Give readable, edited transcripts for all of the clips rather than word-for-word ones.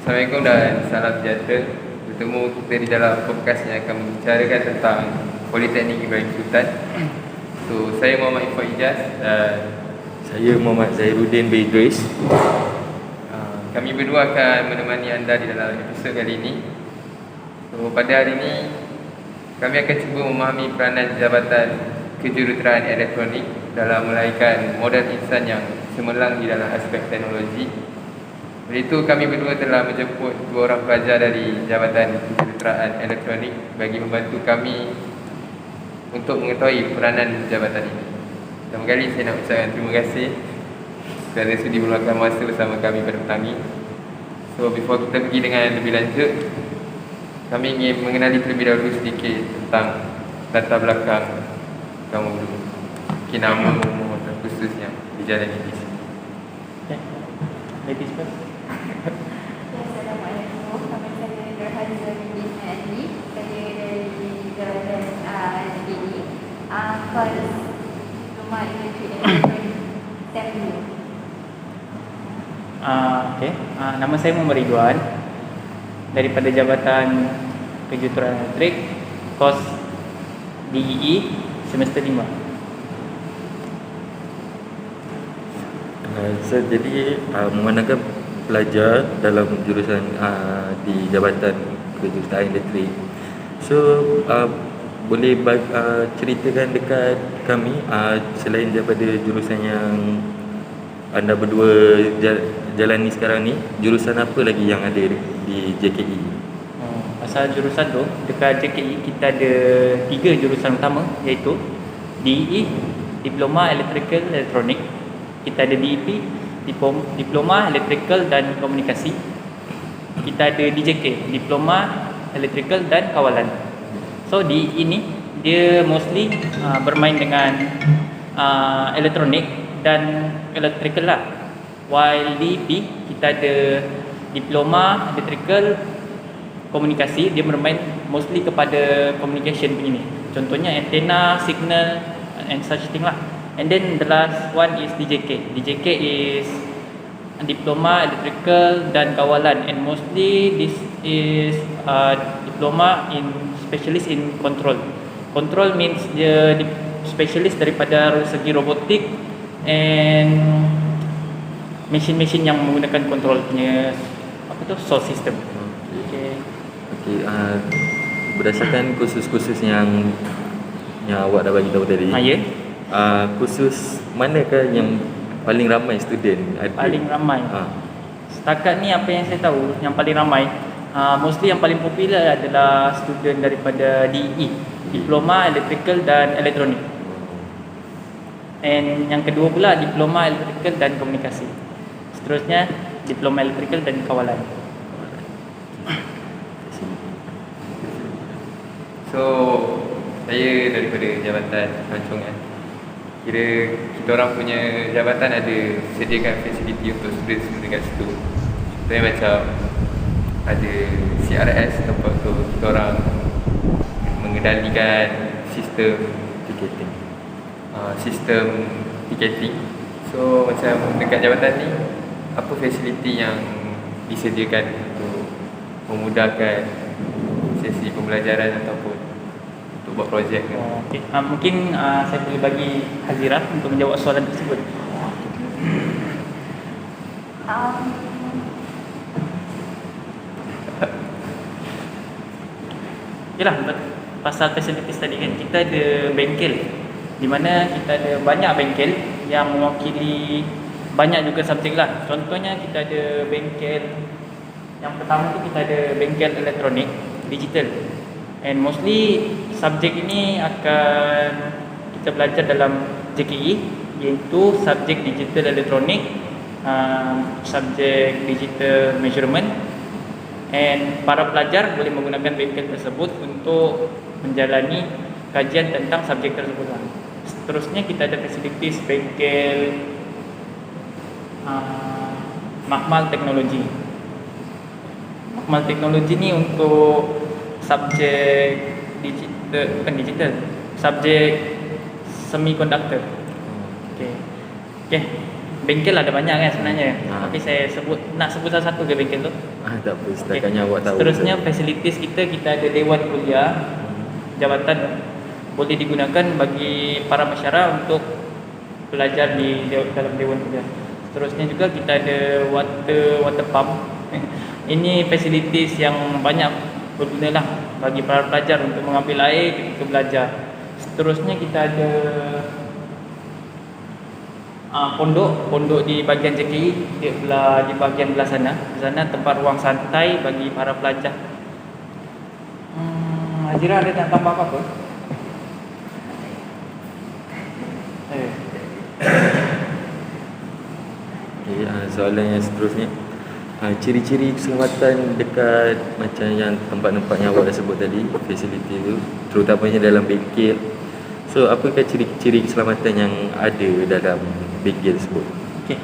Assalamualaikum dan salam sejahtera. Bertemu kita di dalam podcast yang akan membicarakan tentang Politeknik Ibrahim Sultan. So, saya Muhammad Ifah Ijaz dan Saya Muhammad Zairuddin bin Idris. kami berdua akan menemani anda di dalam episod kali ini. So, pada hari ini kami akan cuba memahami peranan Jabatan Kejuruteraan Elektronik dalam melahirkan model insan yang cemerlang di dalam aspek teknologi. Oleh itu, kami berdua telah menjemput dua orang pelajar dari Jabatan Kejuruteraan Elektronik bagi membantu kami untuk mengetahui peranan jabatan ini. Pertama kali saya nak ucapkan terima kasih kerana sudi meluangkan masa bersama kami pada petang ini. So, before kita pergi dengan lebih lanjut, kami ingin mengenali terlebih dahulu sedikit tentang latar belakang kamu dulu. Mungkin nama, umur dan khusus yang dijalani di sini. Ladies first. Assalamualaikum. Nama saya Nurhan Zainuddin Ali. Saya dari Jabatan JKE. First Diploma Electric Engineering STEM 2. Okay. Nama saya Muhammad Ridwan daripada Jabatan Kejuruteraan Elektrik, kos DEE semester 5. Saya jadi memandangkan pelajar dalam jurusan di Jabatan Kejuruteraan Elektrik. So boleh ceritakan dekat kami selain daripada jurusan yang anda berdua jalani sekarang ni, jurusan apa lagi yang ada di JKE? Pasal jurusan tu, dekat JKE kita ada 3 jurusan utama, iaitu DEE, Diploma Electrical Elektronik. Kita ada DEP, Diploma Electrical dan Komunikasi. Kita ada DJK, Diploma Electrical dan Kawalan. So DEE ni dia mostly bermain dengan elektronik dan electrical lah. While DEP kita ada Diploma Electrical Komunikasi, dia bermain mostly kepada communication begini. Contohnya antena, signal and such thing lah. And then the last one is DJK. DJK is Diploma Electrical dan Kawalan, and mostly this is diploma in specialist in control. Control means dia specialist daripada segi robotik and mesin-mesin yang menggunakan control punya source system. Okay. Berdasarkan kursus-kursus yang awak dah bagi tahu tadi. Ya. Kursus manakah yang paling ramai student ada? Paling ramai. Setakat ni apa yang saya tahu, yang paling ramai mostly yang paling popular adalah student daripada DE, Diploma Electrical dan Elektronik. And yang kedua pula Diploma Electrical dan Komunikasi. Seterusnya Diploma Electrical dan Kawalan. So, saya daripada Jabatan Rancangan. Kira kita orang punya jabatan ada sediakan fasiliti untuk student-student dekat situ. Contohnya macam ada CRS, tempat tu kita orang mengendalikan sistem ticketing. Sistem ticketing. So macam dekat jabatan ni, apa fasiliti yang disediakan untuk memudahkan sesi pembelajaran ataupun untuk buat projek ke? Okay. Mungkin saya boleh bagi Hazira untuk menjawab soalan tersebut. Yalah, pasal facilities tadi kan, kita ada bengkel, di mana kita ada banyak bengkel yang mewakili banyak juga subjek lah. Contohnya kita ada bengkel, yang pertama tu kita ada bengkel elektronik digital, and mostly subjek ini akan kita belajar dalam JKE, iaitu subjek digital elektronik, subjek digital measurement, and para pelajar boleh menggunakan bengkel tersebut untuk menjalani kajian tentang subjek tersebut. Seterusnya kita ada facilities bengkel makmal teknologi. Makmal teknologi ni untuk subjek digital, subjek semiconductor. Okay. bengkel ada banyak kan sebenarnya. Ha. Tapi saya nak sebut salah satu ke bengkel tu. Tak apa, setakat awak tahu. Seterusnya facilities kita ada dewan kuliah jabatan boleh digunakan bagi para masyarakat untuk belajar dalam dewan kuliah. Seterusnya juga kita ada water pump. Ini facilities yang banyak berguna lah bagi para pelajar untuk mengambil air ketika belajar. Seterusnya kita ada pondok di bahagian JKI, di bahagian belah sana. Di sana tempat ruang santai bagi para pelajar. Azira ada nak tambah apa-apa? Okay, soalan yang seterusnya, ciri-ciri keselamatan dekat macam yang tempat-tempat yang awak dah sebut tadi, fasiliti tu, terutamanya dalam bengkel. So, apakah ciri-ciri keselamatan yang ada dalam bengkel tersebut? Okay,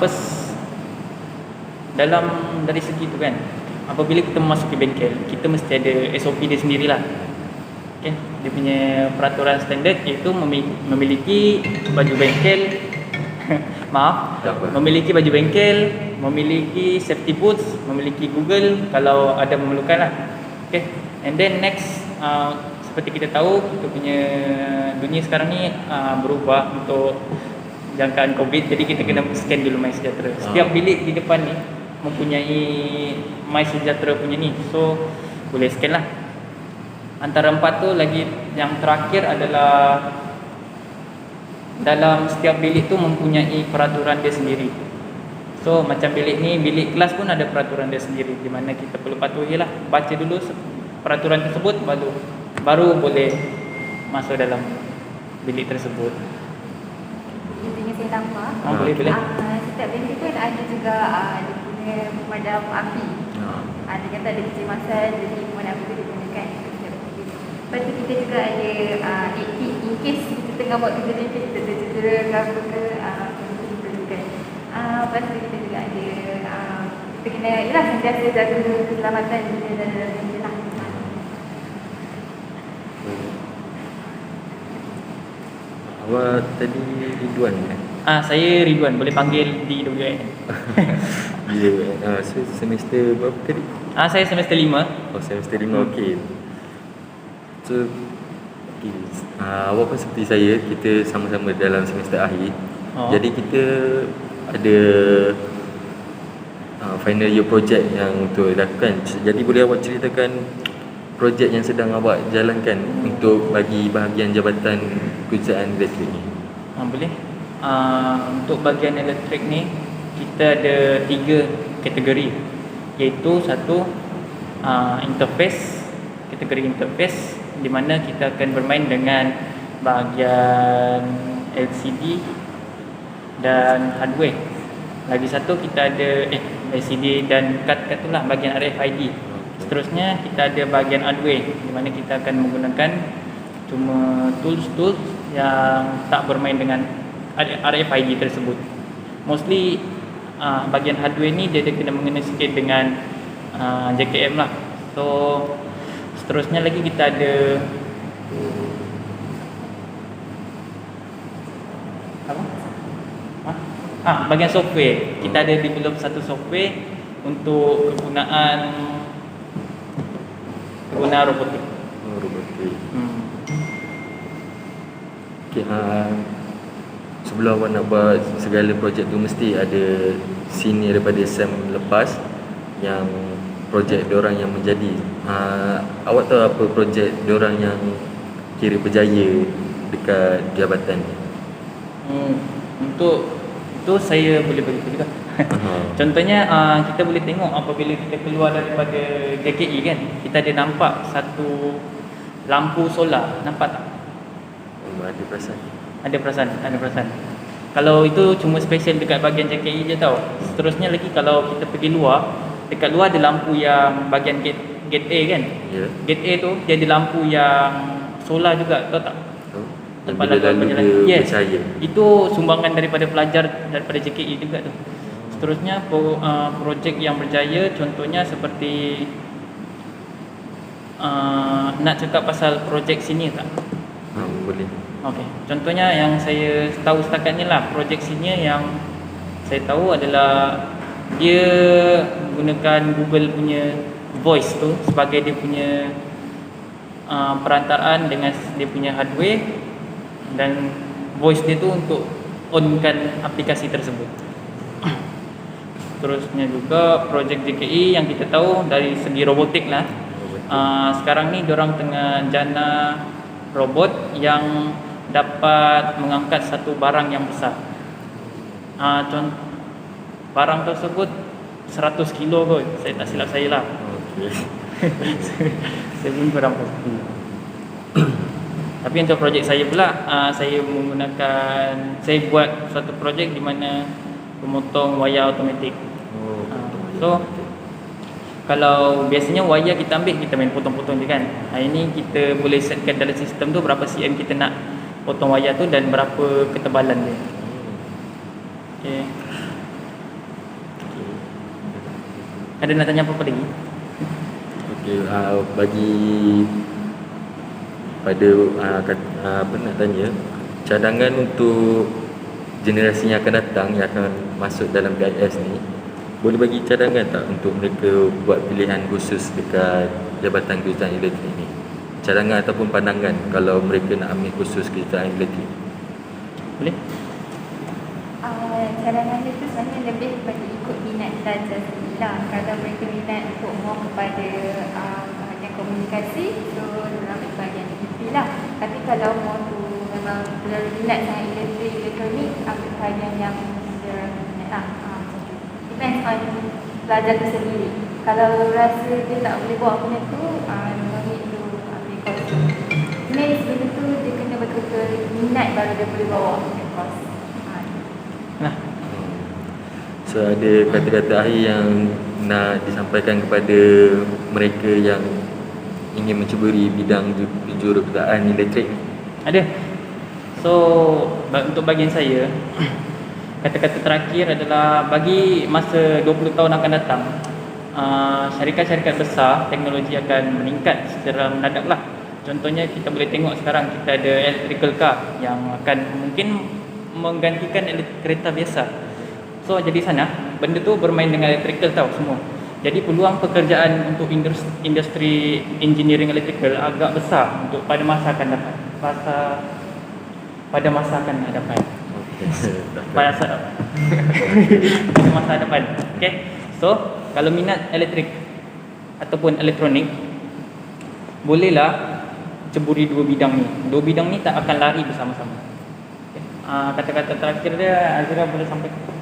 first dari segi tu kan, apabila kita memasuki bengkel, kita mesti ada SOP dia sendirilah. Okay, dia punya peraturan standard iaitu memiliki baju bengkel maaf, Tak apa. memiliki baju bengkel, memiliki safety boots, memiliki Google kalau ada memerlukan lah. Okay, and then next, seperti kita tahu, kita punya dunia sekarang ni berubah untuk jangkaan COVID, jadi kita kena scan dulu MySejahtera. Setiap bilik di depan ni mempunyai MySejahtera punya ni, so boleh scan lah. Antara 4 tu lagi yang terakhir adalah dalam setiap bilik tu mempunyai peraturan dia sendiri. So macam bilik ni, bilik kelas pun ada peraturan dia sendiri, di mana kita perlu patuhilah, baca dulu peraturan tersebut baru boleh masuk dalam bilik tersebut. Intinya saya tambah. Boleh. Setiap bengkel pun ada juga dia punya pemadam api. Dia kata ada kecemasan, jadi pemadam api digunakan setiap bengkel. Lepas tu kita juga ada in case kita tengah buat kerja ni, kita tercedera ke apa ke, kita perlukan. Lepas tu kita juga ada kita kena sentiasa jaga keselamatan kita dalam bengkel lah. Awak tadi Ridwan kan? Saya Ridwan, boleh panggil DWN. Ya, so semester berapa tadi? Saya semester 5. Oh, semester 5, okey. So, okay. Awak pun seperti saya, kita sama-sama dalam semester akhir. Jadi kita ada final year project yang untuk lakukan. Jadi boleh awak ceritakan projek yang sedang awak jalankan untuk bagi bahagian jabatan perusahaan elektrik ni? Boleh. Untuk bahagian elektrik ni kita ada 3 kategori, iaitu satu interface, kategori interface di mana kita akan bermain dengan bahagian LCD dan hardware. Lagi satu kita ada LCD dan kad-kad itulah bahagian RFID. Seterusnya kita ada bahagian hardware di mana kita akan menggunakan cuma tools-tools yang tak bermain dengan RFID tersebut. Mostly bahagian hardware ni dia kena mengena sikit dengan JKM lah. So seterusnya lagi kita ada apa? Bahagian software. Kita ada develop satu software untuk kegunaan robotik. Robotik. Okay, sebelum awak nak buat segala projek tu mesti ada senior daripada SEM lepas yang projek diorang yang menjadi. Awak tahu apa projek diorang yang kira berjaya dekat jabatan ni? Untuk itu saya boleh beritahu juga. Contohnya kita boleh tengok apabila kita keluar daripada JKI kan, kita ada nampak satu lampu solar, nampak tak? Ada perasan. Ada perasan. Kalau itu cuma special dekat bahagian JKI je tau. Seterusnya lagi kalau kita pergi luar, dekat luar ada lampu yang bahagian gate A kan. Ya. Gate A tu dia ada lampu yang solar juga, tahu tak? Bila lalu dia bercahaya. Itu sumbangan daripada pelajar daripada JKI juga tu. Seterusnya projek yang berjaya contohnya seperti nak cakap pasal projek sini tak? Boleh. Okey. Contohnya yang saya tahu setakat ni lah projek sini yang saya tahu adalah dia gunakan Google punya voice tu sebagai dia punya perantaraan dengan dia punya hardware, dan voice dia tu untuk onkan aplikasi tersebut. Terusnya juga projek JKE yang kita tahu dari segi robotik lah. Sekarang ni diorang tengah jana robot yang dapat mengangkat satu barang yang besar. Barang tersebut 100 kilo kot, saya tak silap saya lah. Saya pun kurang pasti. Tapi untuk projek saya pula, saya buat suatu projek di mana memotong wayar automatik. So kalau biasanya wayar kita ambil, kita main potong-potong je kan. Hari ni kita boleh setkan dalam sistem tu berapa cm kita nak potong wayar tu dan berapa ketebalan dia. Okay. Ada nak tanya apa-apa lagi? Okey, bagi pada apa nak tanya, cadangan untuk generasi yang akan datang yang akan masuk dalam BIS ni, boleh bagi cadangan tak untuk mereka buat pilihan khusus dekat Jabatan Kejuruteraan Elektrik ni? Cadangan ataupun pandangan kalau mereka nak ambil khusus kejuruteraan elektrik. Boleh? Cadangan itu sebenarnya lebih kepada ikut minat pelajar sendiri lah. Kalau mereka minat untuk more kepada bahagian komunikasi, so dalam bahagian EDP lah. Tapi kalau more tu memang minat sangat elektrik, elektronik, ambil bahagian yang dia minat lah. Depends on pelajar tu sendiri. Kalau rasa dia tak boleh buat benda tu, no need to ambil course tu. Sebenarnya benda tu dia kena betul-betul minat baru dia boleh bawa ambil course. Nah, so ada kata-kata akhir yang nak disampaikan kepada mereka yang ingin mencuburi bidang kejuruteraan elektrik? ada. So untuk bahagian saya, kata-kata terakhir adalah bagi masa 20 tahun akan datang, syarikat-syarikat besar teknologi akan meningkat secara mendadak lah. Contohnya kita boleh tengok sekarang kita ada electrical car yang akan mungkin menggantikan kereta biasa. So jadi sana benda tu bermain dengan electrical tau semua. Jadi peluang pekerjaan untuk industri engineering electrical agak besar untuk pada masa akan dapat. Pada masa akan dapat. Pada masa depan. Okay. So kalau minat elektrik ataupun elektronik, bolehlah ceburi dua bidang ni. Dua bidang ni tak akan lari bersama-sama. Okay. Kata-kata terakhir dia Azira boleh sampaikan.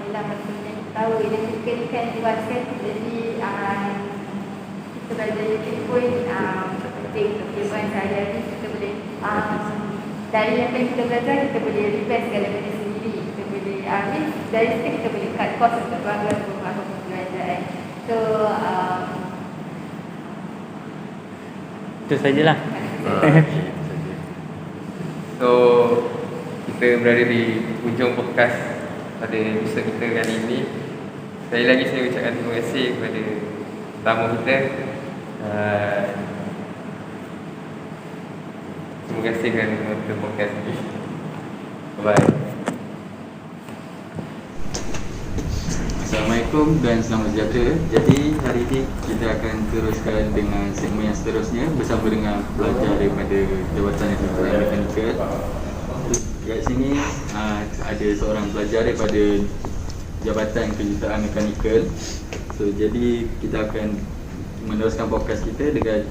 Ialah maksudnya kita tahu elektrikal ni kan luaskan, jadi kita belajar elektrik pun penting untuk kehidupan sehari-hari. Kita boleh dari apa yang kita belajar, kita boleh repair segala benda sendiri. Kita boleh dari situ kita boleh cut cost untuk pelanggan rumah pembelajaran. So itu sajalah. So kita berada di hujung podcast pada episod kita kali ini. Sekali lagi saya ucapkan terima kasih kepada tamu kita. Terima kasih kerana menonton podcast ini. Bye-bye. Assalamualaikum dan selamat sejahtera. Jadi hari ini kita akan teruskan dengan segmen yang seterusnya bersama dengan pelajar daripada Jabatan Kejuruteraan Mekanikal. Kat sini ada seorang pelajar daripada Jabatan Kejuruteraan Mekanikal. So jadi kita akan meneruskan podcast kita dengan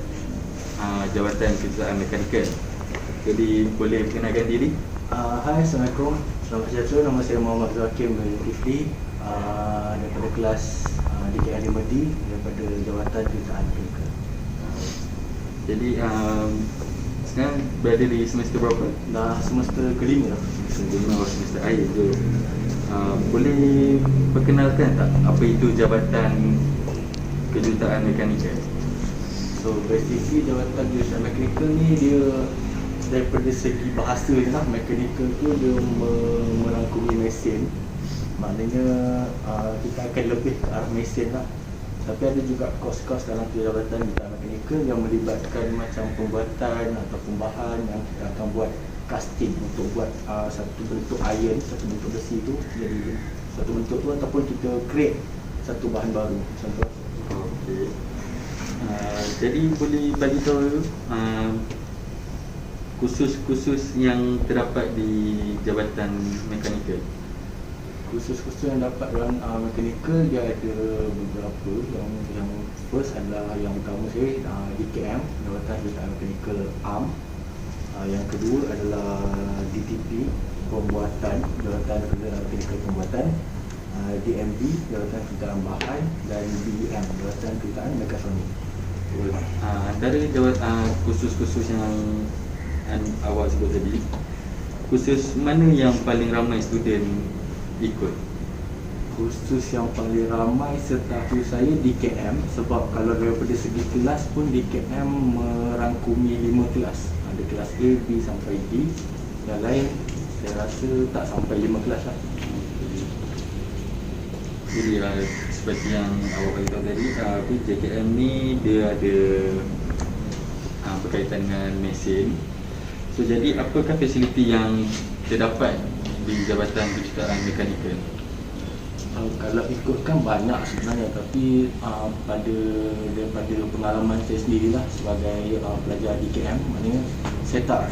Jabatan Kejuruteraan Mekanikal. Jadi boleh perkenalkan diri? Hai, Assalamualaikum. Selamat sejahtera. Nama saya Muhammad Zakim bin Kifli, daripada kelas DKI Medi daripada Jabatan Kejuruteraan Mekanikal. Jadi sekarang berada di semester berapa? Dah semester kelima dah. Semester akhir tu. Boleh perkenalkan tak apa itu Jabatan Kejuruteraan Mekanikal? So basically Jabatan Kejuruteraan Mekanikal ni dia daripada segi bahasa je lah. Mechanical tu dia merangkumi mesin. Maknanya kita akan lebih ke arah mesin lah. Tapi ada juga kos-kos dalam Jabatan Kejuruteraan Mekanikal yang melibatkan macam pembuatan atau pembahan yang kita akan buat casting untuk buat satu bentuk iron, satu bentuk besi tu jadi satu bentuk tu, ataupun kita create satu bahan baru contoh. Okey. Jadi boleh bagi tahu kursus-kursus yang terdapat di jabatan mekanikal. Kursus-kursus yang dapat dalam mechanical dia ada beberapa. Yang first adalah yang utama sekali DKM, Jabatan Kejuruteraan Mechanical ARM. Yang kedua adalah DTP, Pembuatan, Jabatan Kejuruteraan Mechanical Pembuatan. DMB, Jabatan Kejuruteraan Bahan, dan BEM, Jabatan Kejuruteraan Mekatronik. Antara kursus-kursus yang awak sebut tadi, kursus mana yang paling ramai student ikut? Kursus yang paling ramai setahu saya DKM, sebab kalau daripada segi kelas pun DKM merangkumi 5 kelas. Ada kelas A, B sampai D. Yang lain saya rasa tak sampai 5 kelas lah. Jadi seperti yang awak beritahu tadi, JKM ni dia ada berkaitan dengan mesin. So jadi apakah fasiliti yang terdapat di Jabatan Kejuruteraan Mekanikal? Kalau ikutkan banyak sebenarnya, tapi daripada pengalaman saya sendirilah sebagai pelajar DKM, maknanya saya tak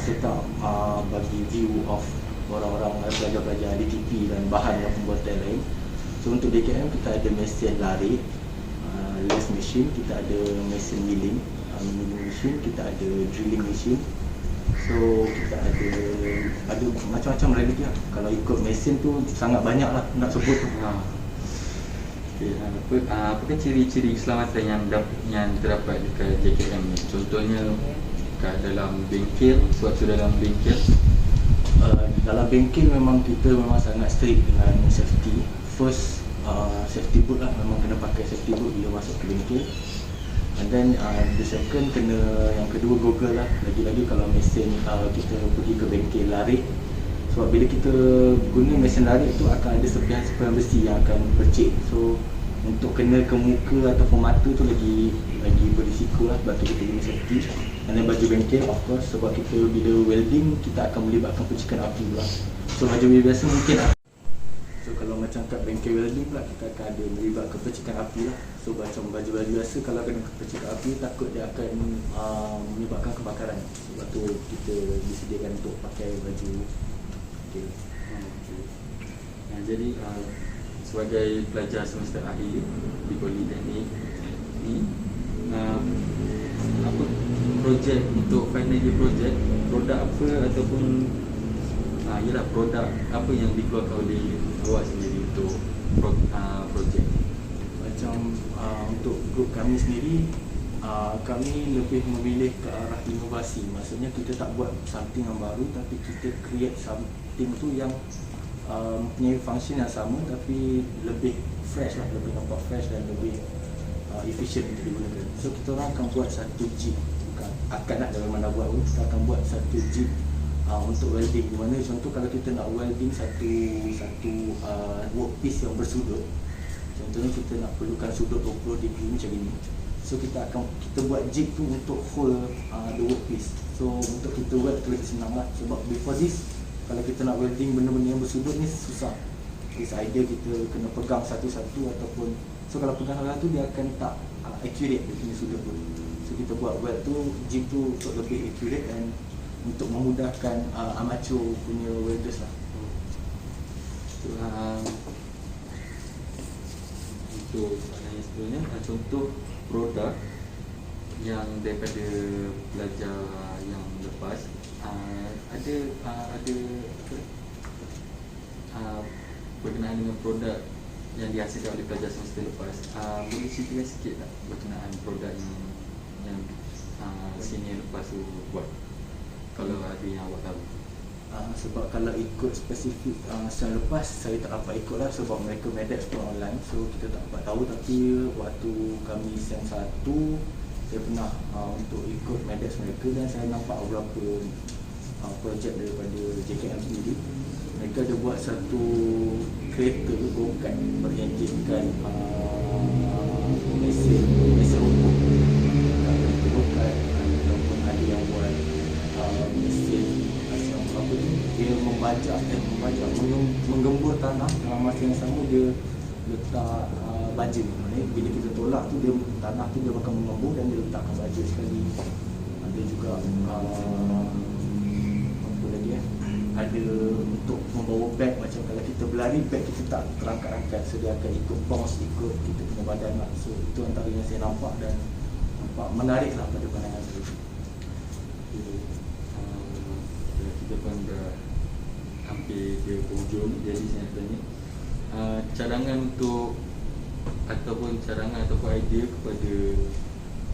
bagi view of orang-orang pelajar-pelajar DTP dan bahan dan pembuatan lain. So untuk DKM kita ada mesin larik, lathe machine, kita ada mesin milling, machine, kita ada drilling machine. So kita ada macam-macam lagi lah. Kalau ikut mesin tu sangat banyak lah nak sebut tu. Okay, apakah ciri-ciri keselamatan yang terdapat dekat JKM ni? Contohnya kat dalam bengkel, suatu dalam bengkel. Dalam bengkel memang kita sangat strict dengan safety. First safety boot lah, memang kena pakai safety boot bila masuk ke bengkel. And then the second yang kedua Google lah. Lagi-lagi kalau mesin kita pergi ke bengkel larik, sebab bila kita guna mesin larik tu akan ada serpihan-serpihan besi yang akan percik. So untuk kena ke muka ataupun mata tu lagi berisiko lah, sebab tu kita guna safety. And then baju bengkel of course, sebab kita bila welding kita akan melibatkan percikan api pula. So baju biasa mungkin lah. So kalau macam kat bengkel welding pula kita akan ada melibatkan percikan api lah. So macam baju-baju biasa kalau kena percikan api takut dia akan menyebabkan kebakaran. Sebab tu kita disediakan untuk pakai baju. Okay. Jadi sebagai pelajar semester akhir di Politeknik ni, apa projek untuk final year projek, produk apa ataupun ialah produk apa yang dikeluarkan oleh awak sendiri untuk projek? Macam untuk grup kami sendiri, kami lebih memilih ke arah inovasi. Maksudnya kita tak buat something yang baru, tapi kita create something tu yang mempunyai function yang sama tapi lebih fresh lah, lebih nampak fresh dan lebih efficient untuk digunakan. So kita orang akan buat satu jig, akan nak dari mana buat pun, kita akan buat satu jig untuk welding. Di mana contoh kalau kita nak welding satu workpiece yang bersudut, contohnya kita nak perlukan sudut 20 degree macam ini. So kita buat jig tu untuk hold the workpiece. So untuk kita weld tu lebih senang lah, sebab before this kalau kita nak welding benda-benda yang bersudut ni susah. It's either kita kena pegang satu-satu ataupun, so kalau pegang satu dia akan tak accurate dia punya sudut tu. So kita buat weld tu, jig tu untuk lebih accurate dan untuk memudahkan amateur punya welders lah. Untuk yang sebelumnya, contoh produk yang daripada pelajar yang lepas, ada berkenaan dengan produk yang dihasilkan oleh pelajar semester lepas. Boleh ceritakan sikit tak berkenaan produk yang senior lepas tu buat, kalau ada yang awak tahu? Sebab kalau ikut spesifik secara lepas saya tak dapat ikut lah, sebab mereka medex pun online, so kita tak dapat tahu. Tapi waktu kami SEM 1 saya pernah untuk ikut medex mereka dan saya nampak beberapa projek daripada JKM sendiri. Mereka ada buat satu kereta go-kart berenjinkan mesin robot. Kereta go-kart, ataupun ada yang buat mesin apa tu, dia menggembur tanah, dalam masa yang sama dia letak baja. Maknanya bila kita tolak tu, dia tanah tu dia akan mengembur dan dia letakkan baja sekali. Ada juga apa lagi ada untuk membawa beg, macam kalau kita berlari, beg kita tak terangkat-angkat, so dia akan ikut bounce, ikut kita punya badan lah. So itu antara yang saya nampak dan nampak menarik lah pada pandangan saya. Kita pun dah hampir ke hujung, jadi saya nak tanya cadangan untuk ataupun idea kepada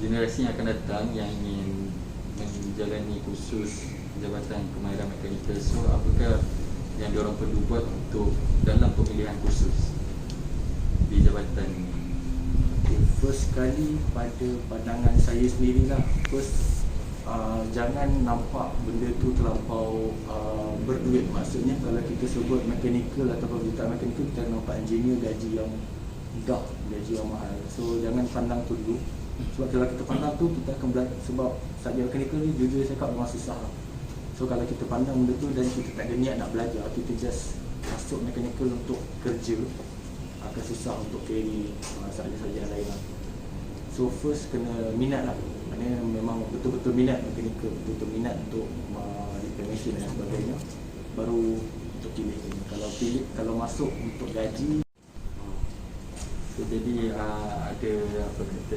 generasi yang akan datang yang ingin menjalani kursus Jabatan Kemahiran Mekanikal. So apakah yang diorang perlu buat untuk dalam pemilihan kursus di jabatan ini? First sekali, pada pandangan saya sendirilah, jangan nampak benda tu terlampau berduit. Maksudnya kalau kita sebut mechanical ataupun kita mechanical, kita nampak engineer gaji yang mudah, gaji yang mahal. So jangan pandang tu dulu. Sebab kalau kita pandang tu, kita akan belajar. Sebab subjek mechanical ni jujur saya cakap memang susah. So kalau kita pandang benda tu dan kita tak ada niat nak belajar, kita just masuk mechanical untuk kerja, akan susah untuk carry subjek-subjek lain lah. So first kena minat lah. Maknanya memang betul-betul minat mechanical, betul-betul minat untuk repair mesin dan sebagainya, baru untuk pilih. Kalau masuk untuk gaji, so, jadi ada apa kata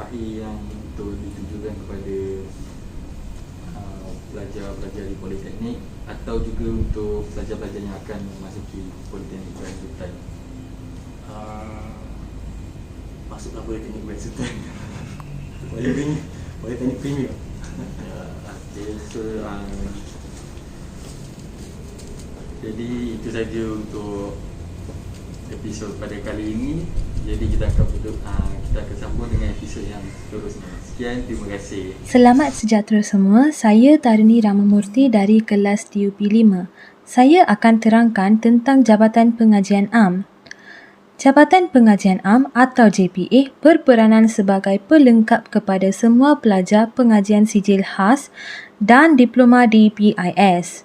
akhir yang untuk ditujukan kepada pelajar-pelajar di politeknik atau juga untuk pelajar-pelajar yang akan memasuki politeknik berlanjutan? masuklah politeknik berlanjutan. Politeknik premier. Okay, so jadi itu saja untuk episod pada kali ini. Jadi kita akan sambung dengan episod yang seterusnya. Sekian, terima kasih. Selamat sejahtera semua. Saya Tarini Ramamurti dari kelas DUP 5. Saya akan terangkan tentang Jabatan Pengajian Am. Jabatan Pengajian Am atau JPA berperanan sebagai pelengkap kepada semua pelajar pengajian sijil khas dan diploma di PIS.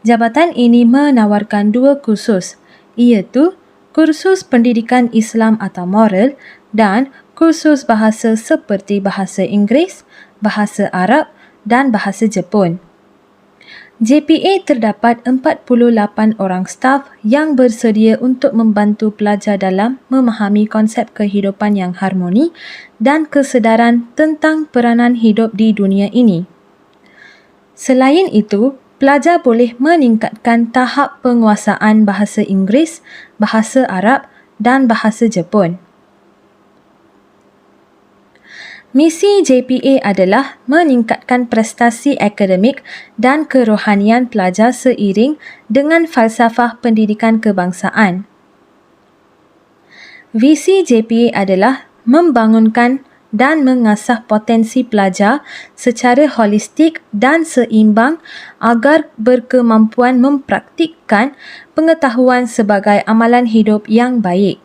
Jabatan ini menawarkan 2 kursus, iaitu kursus pendidikan Islam atau moral dan kursus bahasa seperti bahasa Inggeris, bahasa Arab dan bahasa Jepun. JPA terdapat 48 orang staf yang bersedia untuk membantu pelajar dalam memahami konsep kehidupan yang harmoni dan kesedaran tentang peranan hidup di dunia ini. Selain itu, pelajar boleh meningkatkan tahap penguasaan bahasa Inggeris, bahasa Arab dan bahasa Jepun. Misi JPA adalah meningkatkan prestasi akademik dan kerohanian pelajar seiring dengan falsafah pendidikan kebangsaan. Visi JPA adalah membangunkan dan mengasah potensi pelajar secara holistik dan seimbang agar berkemampuan mempraktikkan pengetahuan sebagai amalan hidup yang baik.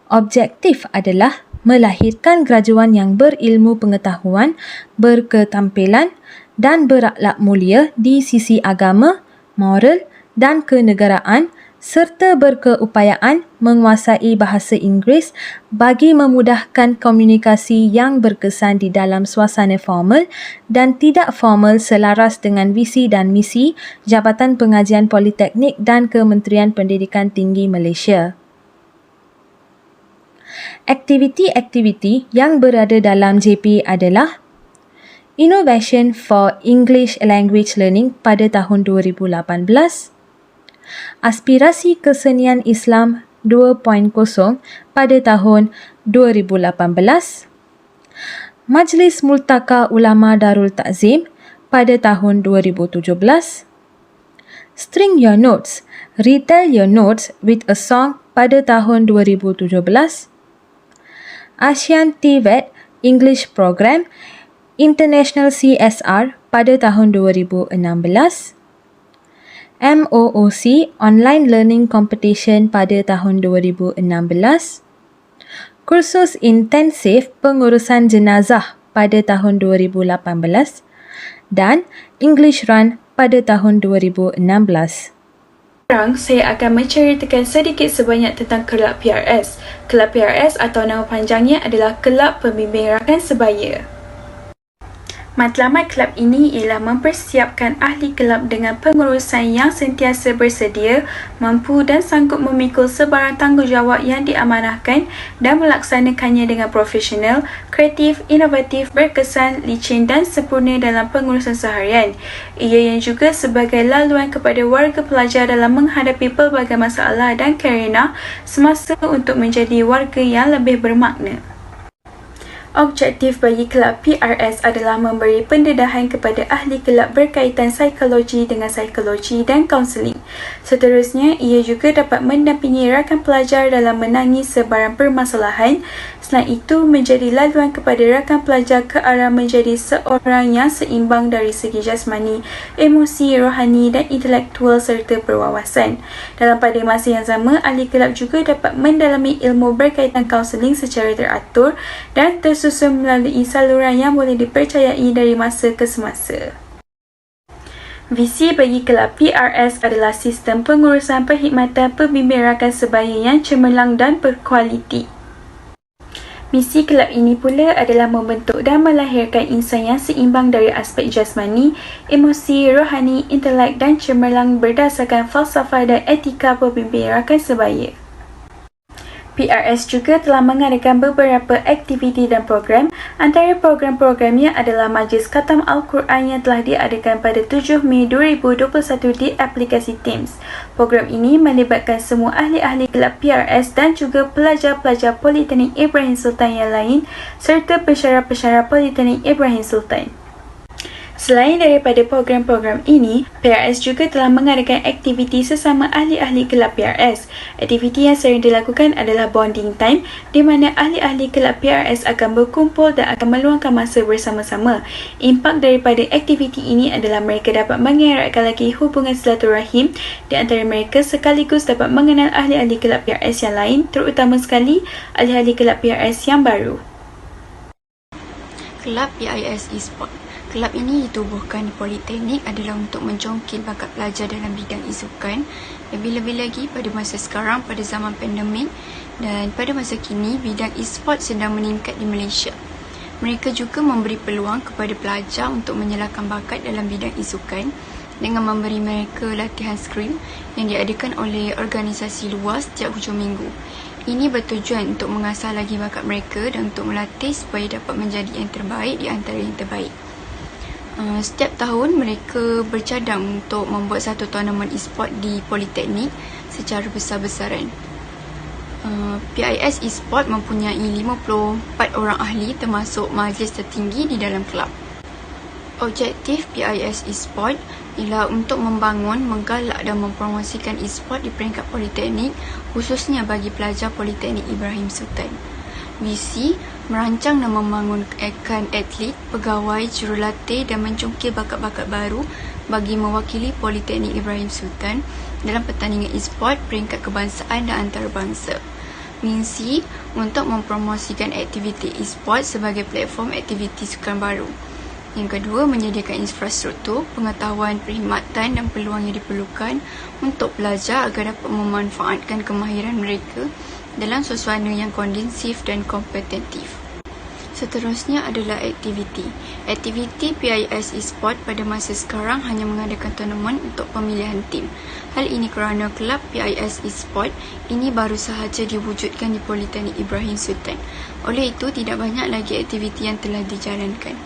Objektif adalah melahirkan graduan yang berilmu pengetahuan, berketampilan dan berakhlak mulia di sisi agama, moral dan kenegaraan serta berkeupayaan menguasai bahasa Inggeris bagi memudahkan komunikasi yang berkesan di dalam suasana formal dan tidak formal selaras dengan visi dan misi Jabatan Pengajian Politeknik dan Kementerian Pendidikan Tinggi Malaysia. Aktiviti-aktiviti yang berada dalam JPA adalah Innovation for English Language Learning pada tahun 2018, Aspirasi Kesenian Islam 2.0 pada tahun 2018, Majlis Multaka Ulama Darul Ta'zim pada tahun 2017, String Your Notes, Retell Your Notes with a Song pada tahun 2017, ASEAN TVET English Program International CSR pada tahun 2016, MOOC Online Learning Competition pada tahun 2016, kursus intensif pengurusan jenazah pada tahun 2018 dan English Run pada tahun 2016. Sekarang saya akan menceritakan sedikit sebanyak tentang Kelab PRS. Kelab PRS atau nama panjangnya adalah Kelab Pembimbing Rakan Sebaya. Matlamat kelab ini ialah mempersiapkan ahli kelab dengan pengurusan yang sentiasa bersedia, mampu dan sanggup memikul sebarang tanggungjawab yang diamanahkan dan melaksanakannya dengan profesional, kreatif, inovatif, berkesan, licin dan sempurna dalam pengurusan seharian. Ia yang juga sebagai laluan kepada warga pelajar dalam menghadapi pelbagai masalah dan kerana semasa untuk menjadi warga yang lebih bermakna. Objektif bagi kelab PRS adalah memberi pendedahan kepada ahli kelab berkaitan psikologi dengan psikologi dan kaunseling. Seterusnya, ia juga dapat mendampingi rakan pelajar dalam menangani sebarang permasalahan. Selain itu, menjadi laluan kepada rakan pelajar ke arah menjadi seorang yang seimbang dari segi jasmani, emosi, rohani dan intelektual serta berwawasan. Dalam pada masa yang sama, ahli kelab juga dapat mendalami ilmu berkaitan kaunseling secara teratur dan tersusun melalui saluran yang boleh dipercayai dari masa ke semasa. Visi bagi kelab PRS adalah sistem pengurusan perkhidmatan pembimbing rakan sebaya yang cemerlang dan berkualiti. Misi kelab ini pula adalah membentuk dan melahirkan insan yang seimbang dari aspek jasmani, emosi, rohani, intelek dan cemerlang berdasarkan falsafah dan etika pembimbing rakan sebaya. PRS juga telah mengadakan beberapa aktiviti dan program. Antara program-programnya adalah Majlis Khatam Al-Quran yang telah diadakan pada 7 Mei 2021 di aplikasi Teams. Program ini melibatkan semua ahli-ahli kelab PRS dan juga pelajar-pelajar Politeknik Ibrahim Sultan yang lain serta pensyarah-pensyarah Politeknik Ibrahim Sultan. Selain daripada program-program ini, PRS juga telah mengadakan aktiviti sesama ahli-ahli kelab PRS. Aktiviti yang sering dilakukan adalah bonding time, di mana ahli-ahli kelab PRS akan berkumpul dan akan meluangkan masa bersama-sama. Impak daripada aktiviti ini adalah mereka dapat mengeratkan lagi hubungan silaturahim di antara mereka sekaligus dapat mengenal ahli-ahli kelab PRS yang lain, terutama sekali ahli-ahli kelab PRS yang baru. Kelab PIS Esport. Kelab ini ditubuhkan di Politeknik adalah untuk mencongkil bakat pelajar dalam bidang isukan, lebih-lebih lagi pada masa sekarang pada zaman pandemik, dan pada masa kini bidang e-sport sedang meningkat di Malaysia. Mereka juga memberi peluang kepada pelajar untuk menyalakan bakat dalam bidang isukan dengan memberi mereka latihan skrip yang diadakan oleh organisasi luar setiap hujung minggu. Ini bertujuan untuk mengasah lagi bakat mereka dan untuk melatih supaya dapat menjadi yang terbaik di antara yang terbaik. Setiap tahun mereka bercadang untuk membuat satu tournament e-sport di Politeknik secara besar-besaran. PIS e-sport mempunyai 54 orang ahli termasuk majlis tertinggi di dalam kelab. Objektif PIS e-sport ialah untuk membangun, menggalak dan mempromosikan e-sport di peringkat Politeknik, khususnya bagi pelajar Politeknik Ibrahim Sultan. Visi, merancang dan membangunkan atlet, pegawai, jurulatih dan mencongkil bakat-bakat baru bagi mewakili Politeknik Ibrahim Sultan dalam pertandingan e-sport peringkat kebangsaan dan antarabangsa. Misi, untuk mempromosikan aktiviti e-sport sebagai platform aktiviti sukan baru. Yang kedua, menyediakan infrastruktur, pengetahuan, perkhidmatan dan peluang yang diperlukan untuk pelajar agar dapat memanfaatkan kemahiran mereka dalam suasana yang kondusif dan kompetitif. Seterusnya adalah aktiviti. Aktiviti PIS e-sport pada masa sekarang hanya mengadakan tournament untuk pemilihan tim. Hal ini kerana kelab PIS e-sport ini baru sahaja diwujudkan di Politeknik Ibrahim Sultan. Oleh itu, tidak banyak lagi aktiviti yang telah dijalankan.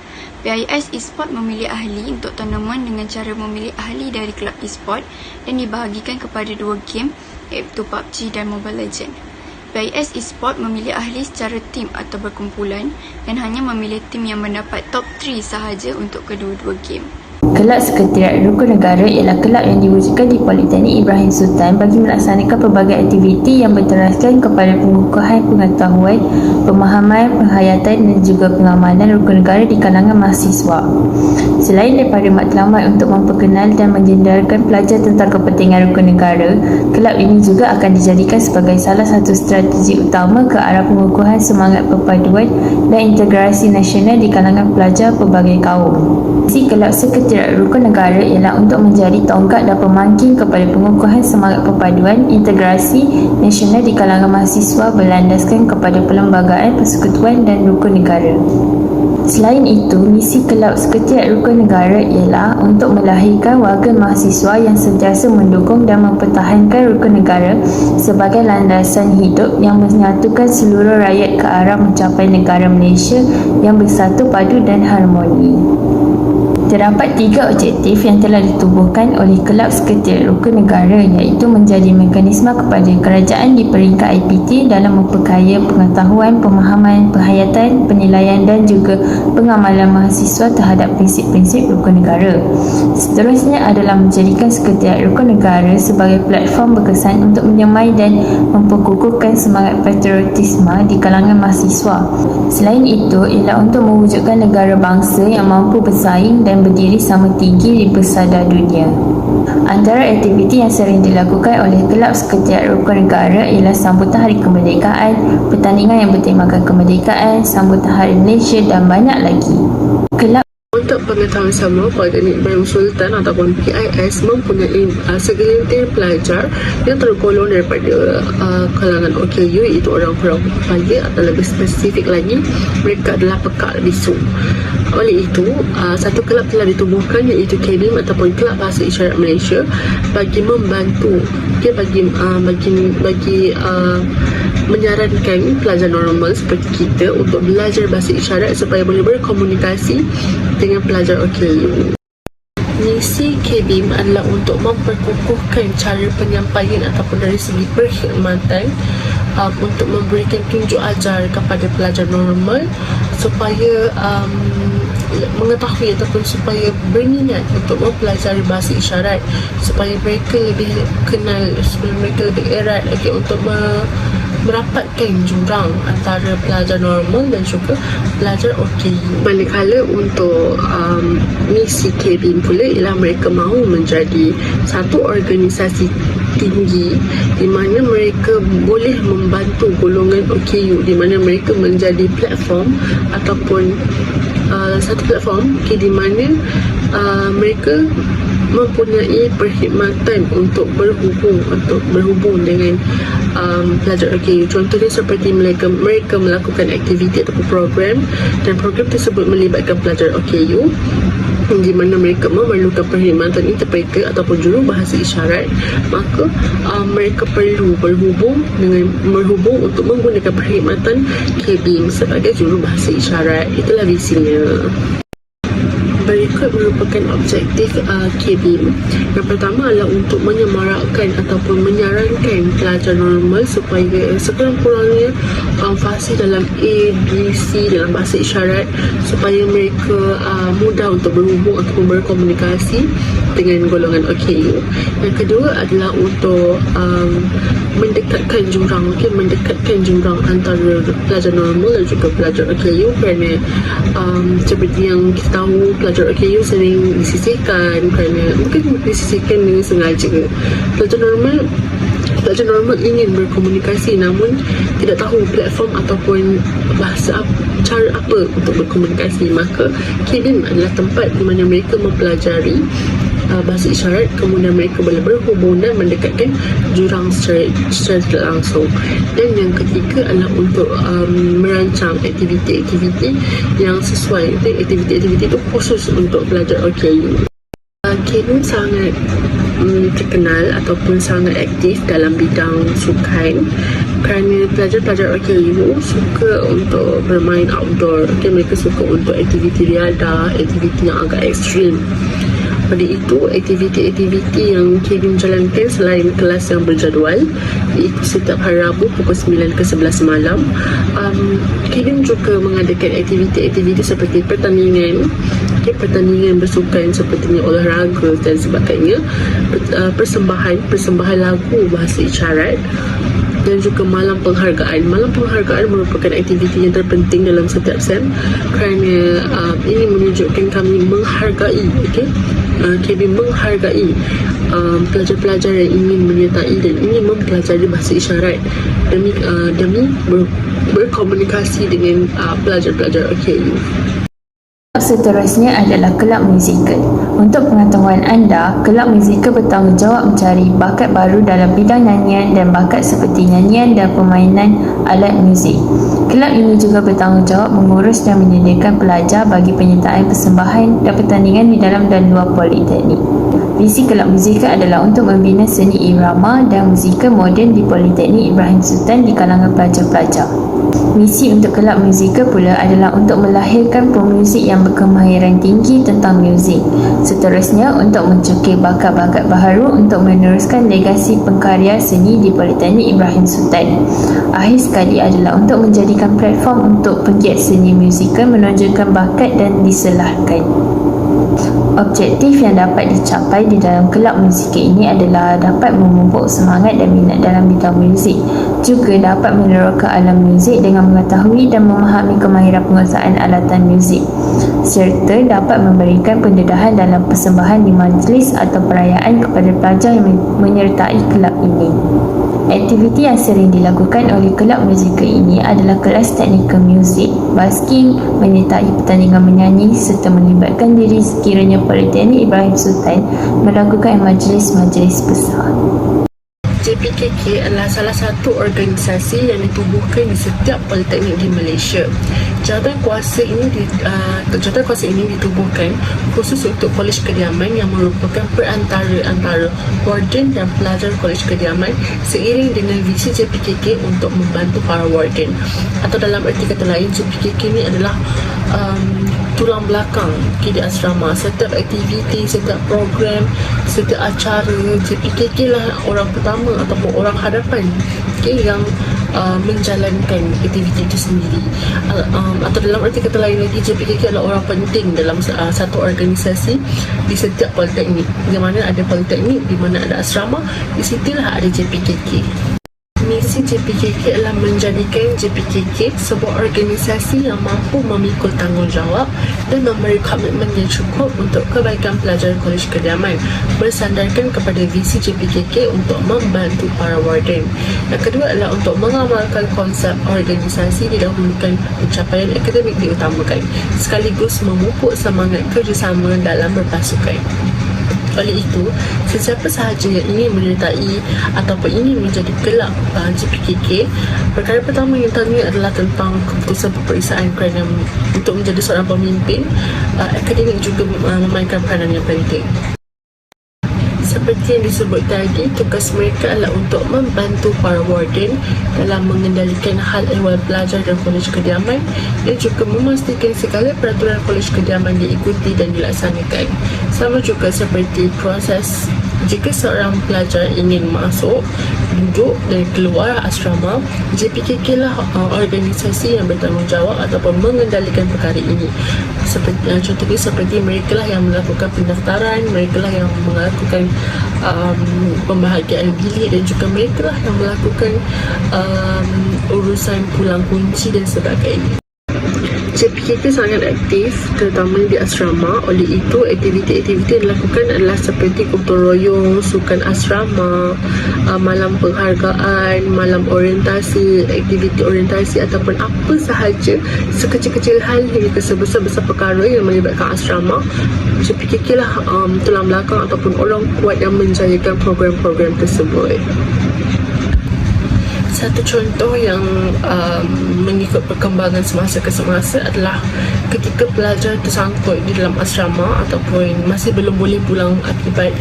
PIS e-sport memilih ahli untuk tournament dengan cara memilih ahli dari kelab e-sport dan dibahagikan kepada dua game, iaitu PUBG dan Mobile Legends. PIS e-sport memilih ahli secara tim atau berkumpulan dan hanya memilih tim yang mendapat top 3 sahaja untuk kedua-dua game. Kelab Sekretariat Rukun Negara ialah kelab yang diwujudkan di Politeknik Ibrahim Sultan bagi melaksanakan pelbagai aktiviti yang berteraskan kepada pengukuhan pengetahuan, pemahaman, penghayatan dan juga pengamalan rukun negara di kalangan mahasiswa. Selain daripada matlamat untuk memperkenal dan menjedarkan pelajar tentang kepentingan rukun negara, kelab ini juga akan dijadikan sebagai salah satu strategi utama ke arah pengukuhan semangat perpaduan dan integrasi nasional di kalangan pelajar pelbagai kaum. Si Kelab Sekretariat Sekretariat Rukun Negara ialah untuk menjadi tonggak dan pemangkin kepada pengukuhan semangat perpaduan integrasi nasional di kalangan mahasiswa berlandaskan kepada perlembagaan, persekutuan dan rukun negara. Selain itu, misi Kelab Sekretariat Rukun Negara ialah untuk melahirkan warga mahasiswa yang sentiasa mendukung dan mempertahankan rukun negara sebagai landasan hidup yang menyatukan seluruh rakyat ke arah mencapai negara Malaysia yang bersatu padu dan harmoni. Terdapat 3 objektif yang telah ditubuhkan oleh Kelab Sekretariat Rukun Negara, iaitu menjadi mekanisme kepada kerajaan di peringkat IPT dalam memperkaya pengetahuan, pemahaman, penghayatan, penilaian dan juga pengamalan mahasiswa terhadap prinsip-prinsip rukun negara. Seterusnya adalah menjadikan Sekretariat Rukun Negara sebagai platform berkesan untuk menyemai dan memperkukuhkan semangat patriotisme di kalangan mahasiswa. Selain itu ialah untuk mewujudkan negara bangsa yang mampu bersaing dan berdiri sama tinggi di pesada dunia. Antara aktiviti yang sering dilakukan oleh Kelab Sekretariat Rukun Negara ialah sambutan Hari Kemerdekaan, pertandingan yang bertemakan kemerdekaan, sambutan Hari Malaysia dan banyak lagi. Kelab Untuk pengetahuan sama, Politeknik Ibrahim Sultan ataupun PIS mempunyai segelintir pelajar yang tergolong daripada kalangan OKU, iaitu orang kurang upaya atau lebih spesifik lagi, mereka adalah pekak bisu. Oleh itu, satu kelab telah ditubuhkan iaitu KBIM ataupun Kelab Bahasa Isyarat Malaysia bagi membantu, bagi menyarankan pelajar normal seperti kita untuk belajar bahasa isyarat supaya boleh berkomunikasi dengan pelajar OKU. Misi KBIM adalah untuk memperkukuhkan cara penyampaian ataupun dari segi perkhidmatan untuk memberikan tunjuk ajar kepada pelajar normal supaya mengetahui ataupun supaya berminat untuk mempelajari bahasa isyarat, supaya mereka lebih kenal, supaya mereka lebih erat lagi untuk merapatkan jurang antara pelajar normal dan juga pelajar OKU. Manakala untuk misi KBIM pula ialah mereka mahu menjadi satu organisasi tinggi di mana mereka boleh membantu golongan OKU, di mana mereka menjadi platform ataupun satu platform di mana mereka mempunyai perkhidmatan untuk berhubung dengan pelajar OKU. Contohnya seperti mereka melakukan aktiviti ataupun program, dan program tersebut melibatkan pelajar OKU di mana mereka memerlukan perkhidmatan interpreter ataupun juru bahasa isyarat, maka mereka perlu berhubung untuk menggunakan perkhidmatan KBIM sebagai juru bahasa isyarat. Itulah visinya. Berikut merupakan objektif KBIM. Yang pertama adalah untuk menyemarakkan ataupun menyarankan pelajar normal supaya sekurang-kurangnya fasih dalam A, B, C dalam bahasa isyarat, supaya mereka mudah untuk berhubung ataupun berkomunikasi dengan golongan OKU. Yang kedua adalah untuk mendekatkan jurang antara pelajar normal dan juga pelajar OKU, kerana seperti yang kita tahu, pelajar OKU sering disisihkan, kerana mungkin disisihkan dengan sengaja. Pelajar normal ingin berkomunikasi namun tidak tahu platform ataupun cara apa untuk berkomunikasi, maka KBIM adalah tempat di mana mereka mempelajari bahasa isyarat, kemudian mereka boleh berhubung dan mendekatkan jurang secara tidak langsung. Dan yang ketiga adalah untuk merancang aktiviti-aktiviti yang sesuai. Aktiviti-aktiviti itu khusus untuk pelajar OKU. KBIM sangat terkenal ataupun sangat aktif dalam bidang sukan, kerana pelajar-pelajar OKU suka untuk bermain outdoor. Mereka suka untuk aktiviti riadah, aktiviti yang agak ekstrim. Pada itu, aktiviti-aktiviti yang KBIM jalankan selain kelas yang berjadual, iaitu setiap hari Rabu pukul 9 ke 11 malam, KBIM juga mengadakan aktiviti-aktiviti seperti pertandingan bersukan seperti olahraga dan sebagainya, persembahan lagu bahasa isyarat, dan juga malam penghargaan. Malam penghargaan merupakan aktiviti yang terpenting dalam setiap SEM, kerana ini menunjukkan kami menghargai, KBIM menghargai pelajar-pelajar yang ingin menyertai dan ingin mempelajari bahasa isyarat demi berkomunikasi dengan pelajar-pelajar OKU. seterusnya adalah kelab musikal. Untuk pengetahuan anda, kelab musikal bertanggungjawab mencari bakat baru dalam bidang nyanyian dan bakat seperti nyanyian dan permainan alat muzik. Kelab ini juga bertanggungjawab mengurus dan menyediakan pelajar bagi penyertaan persembahan dan pertandingan di dalam dan luar politeknik. Visi kelab musikal adalah untuk membina seni irama dan musikal moden di Politeknik Ibrahim Sultan di kalangan pelajar-pelajar. Misi untuk kelab musikal pula adalah untuk melahirkan pemuzik yang berkemahiran tinggi tentang muzik. Seterusnya, untuk mencukir bakat-bakat baharu untuk meneruskan legasi pengkarya seni di Politeknik Ibrahim Sultan. Akhir sekali adalah untuk menjadikan platform untuk penggiat seni musikal menunjukkan bakat dan diselahkan. Objektif yang dapat dicapai di dalam kelab musikal ini adalah dapat memupuk semangat dan minat dalam bidang muzik, juga dapat meneroka alam muzik dengan mengetahui dan memahami kemahiran penguasaan alatan muzik, serta dapat memberikan pendedahan dalam persembahan di majlis atau perayaan kepada pelajar yang menyertai kelab ini. Aktiviti yang sering dilakukan oleh kelab musikal ini adalah kelas teknikal muzik, basking, menyertai pertandingan menyanyi serta melibatkan diri sekiranya Politeknik Ibrahim Sultan melakukan majlis-majlis besar. JPKK adalah salah satu organisasi yang ditubuhkan di setiap politeknik di Malaysia. Jawatan kuasa ini ditubuhkan khusus untuk Kolej Kediaman yang merupakan perantara antara warden dan pelajar Kolej Kediaman seiring dengan visi JPKK untuk membantu para warden. Atau dalam erti kata lain, JPKK ini adalah tulang belakang di asrama. Setiap aktiviti, setiap program, setiap acara, JPKK lah orang pertama ataupun orang hadapan yang menjalankan aktiviti itu sendiri. Atau dalam arti kata lain lagi, JPKK adalah orang penting dalam satu organisasi di setiap politeknik. Di mana ada politeknik, di mana ada asrama, di situlah ada JPKK. Misi JPKK adalah menjadikan JPKK sebuah organisasi yang mampu memikul tanggungjawab dan memberi komitmen yang cukup untuk kebaikan pelajar Kolej Kediaman, bersandarkan kepada visi JPKK untuk membantu para warden. Yang kedua adalah untuk mengamalkan konsep organisasi didahulukan pencapaian akademik diutamakan, sekaligus memupuk semangat kerjasama dalam berpasukan. Oleh itu, sesiapa sahaja yang ingin menyertai ataupun ingin menjadi kelab JPKK, perkara pertama yang tanya adalah tentang keputusan peperiksaan kerana untuk menjadi seorang pemimpin, akademik juga memainkan peranan yang penting. Seperti yang disebut tadi, tugas mereka adalah untuk membantu para warden dalam mengendalikan hal ehwal pelajar dan Kolej Kediaman dan juga memastikan segala peraturan Kolej Kediaman diikuti dan dilaksanakan. Sama juga seperti proses jika seorang pelajar ingin masuk, duduk dan keluar asrama, JPKK lah organisasi yang bertanggungjawab ataupun mengendalikan perkara ini. Contohnya seperti mereka lah yang melakukan pendaftaran, mereka lah yang melakukan pembahagian bilik dan juga mereka lah yang melakukan urusan pulang kunci dan sebagainya. JPKK sangat aktif terutama di asrama. Oleh itu, aktiviti-aktiviti yang dilakukan adalah seperti gotong royong, sukan asrama, malam penghargaan, malam orientasi, aktiviti orientasi ataupun apa sahaja sekecil-kecil hal hingga sebesar-besar perkara yang melibatkan asrama. JPKK lah tulang belakang ataupun orang kuat yang menjayakan program-program tersebut. Satu contoh yang mengikut perkembangan semasa ke semasa adalah ketika pelajar tersangkut di dalam asrama ataupun masih belum boleh pulang akibat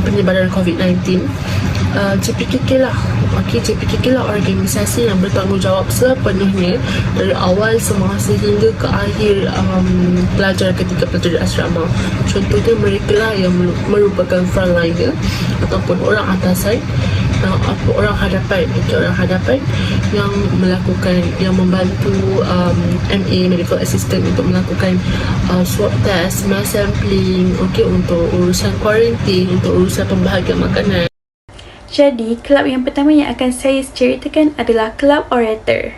penyebaran COVID-19, JPKK lah organisasi yang bertanggungjawab sepenuhnya dari awal semasa hingga ke akhir pelajar ketika pelajar di asrama. Contohnya mereka lah yang merupakan frontliner ataupun orang atasan, orang hadapan yang melakukan, yang membantu MA medical assistant untuk melakukan swab test, mass sampling, untuk urusan kuarantin, untuk urusan pembahagian makanan. Jadi, kelab yang pertama yang akan saya ceritakan adalah kelab orator.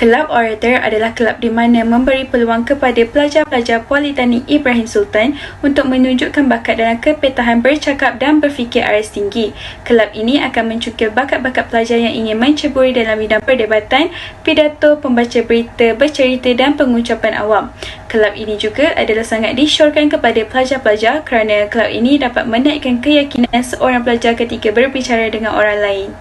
Kelab Orator adalah kelab di mana memberi peluang kepada pelajar-pelajar Politeknik Ibrahim Sultan untuk menunjukkan bakat dalam kepetahan bercakap dan berfikir aras tinggi. Kelab ini akan mencukil bakat-bakat pelajar yang ingin menceburi dalam bidang perdebatan, pidato, pembaca berita, bercerita dan pengucapan awam. Kelab ini juga adalah sangat disyorkan kepada pelajar-pelajar kerana kelab ini dapat menaikkan keyakinan seorang pelajar ketika berbicara dengan orang lain.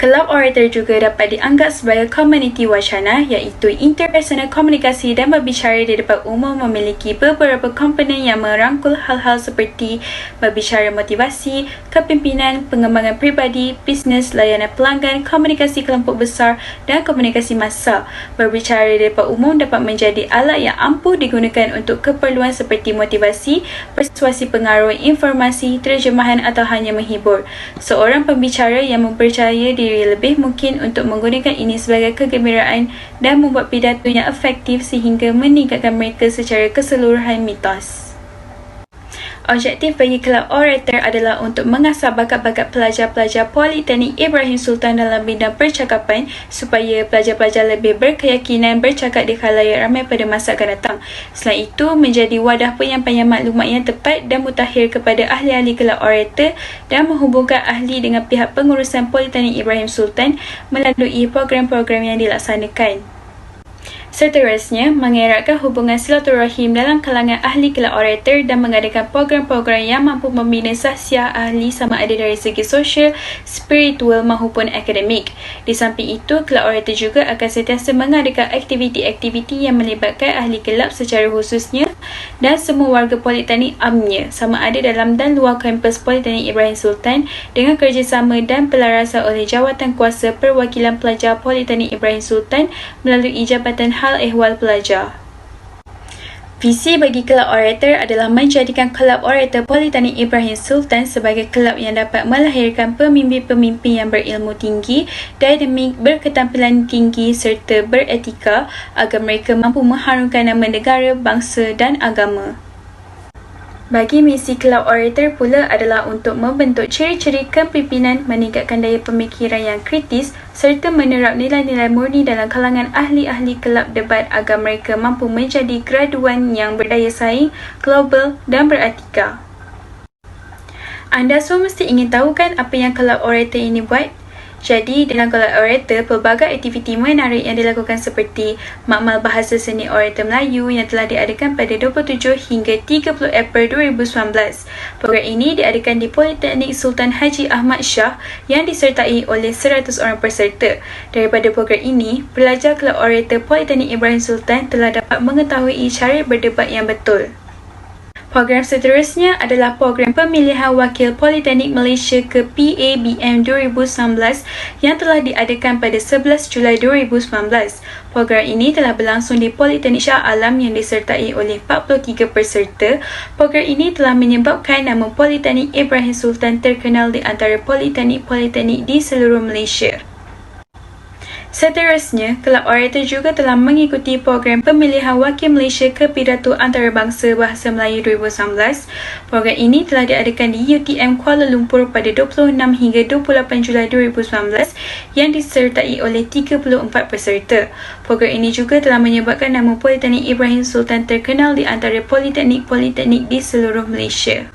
Kelab Orator juga dapat dianggap sebagai komuniti wacana iaitu interpersonal komunikasi dan berbicara di depan umum memiliki beberapa komponen yang merangkul hal-hal seperti berbicara motivasi, kepimpinan, pengembangan peribadi, bisnes, layanan pelanggan, komunikasi kelompok besar dan komunikasi massa. Berbicara di depan umum dapat menjadi alat yang ampuh digunakan untuk keperluan seperti motivasi, persuasi pengaruh informasi, terjemahan atau hanya menghibur. Seorang pembicara yang mempercayai diri lebih mungkin untuk menggunakan ini sebagai kegembiraan dan membuat pidato yang efektif sehingga meningkatkan mereka secara keseluruhan mitos. Objektif bagi Kelab Orator adalah untuk mengasah bakat-bakat pelajar-pelajar Politeknik Ibrahim Sultan dalam bidang percakapan supaya pelajar-pelajar lebih berkeyakinan bercakap di khalayak ramai pada masa akan datang. Selain itu, menjadi wadah penyampaian maklumat yang tepat dan mutakhir kepada ahli-ahli Kelab Orator dan menghubungkan ahli dengan pihak pengurusan Politeknik Ibrahim Sultan melalui program-program yang dilaksanakan. Seterusnya, mengeratkan hubungan silaturahim dalam kalangan ahli Kelab Orator dan mengadakan program-program yang mampu membina sahsiah ahli sama ada dari segi sosial, spiritual maupun akademik. Di samping itu, Kelab Orator juga akan sentiasa mengadakan aktiviti-aktiviti yang melibatkan ahli kelab secara khususnya dan semua warga Politeknik amnya sama ada dalam dan luar kampus Politeknik Ibrahim Sultan dengan kerjasama dan pelarasan oleh Jawatan Kuasa Perwakilan Pelajar Politeknik Ibrahim Sultan melalui Jabatan Hal Ehwal Pelajar. Visi bagi Kelab Orator adalah menjadikan Kelab Orator Politeknik Ibrahim Sultan sebagai kelab yang dapat melahirkan pemimpin-pemimpin yang berilmu tinggi, dinamik, berketampilan tinggi serta beretika agar mereka mampu mengharumkan nama negara, bangsa dan agama. Bagi misi Kelab Orator pula adalah untuk membentuk ciri-ciri kepimpinan, meningkatkan daya pemikiran yang kritis serta menerap nilai-nilai murni dalam kalangan ahli-ahli kelab debat agar mereka mampu menjadi graduan yang berdaya saing, global dan beretika. Anda semua mesti ingin tahu kan apa yang Kelab Orator ini buat? Jadi, dalam Kelab Orator, pelbagai aktiviti menarik yang dilakukan seperti Makmal Bahasa Seni Orator Melayu yang telah diadakan pada 27 hingga 30 April 2019. Program ini diadakan di Politeknik Sultan Haji Ahmad Shah yang disertai oleh 100 orang peserta. Daripada program ini, pelajar Kelab Orator Politeknik Ibrahim Sultan telah dapat mengetahui cara berdebat yang betul. Program seterusnya adalah program pemilihan wakil Politeknik Malaysia ke PABM 2019 yang telah diadakan pada 11 Julai 2019. Program ini telah berlangsung di Politeknik Shah Alam yang disertai oleh 43 peserta. Program ini telah menyebabkan nama Politeknik Ibrahim Sultan terkenal di antara politeknik-politeknik di seluruh Malaysia. Seterusnya, Kelab Orator juga telah mengikuti program pemilihan wakil Malaysia ke Pidato Antarabangsa Bahasa Melayu 2019. Program ini telah diadakan di UTM Kuala Lumpur pada 26 hingga 28 Julai 2019 yang disertai oleh 34 peserta. Program ini juga telah menyebabkan nama Politeknik Ibrahim Sultan terkenal di antara politeknik-politeknik di seluruh Malaysia.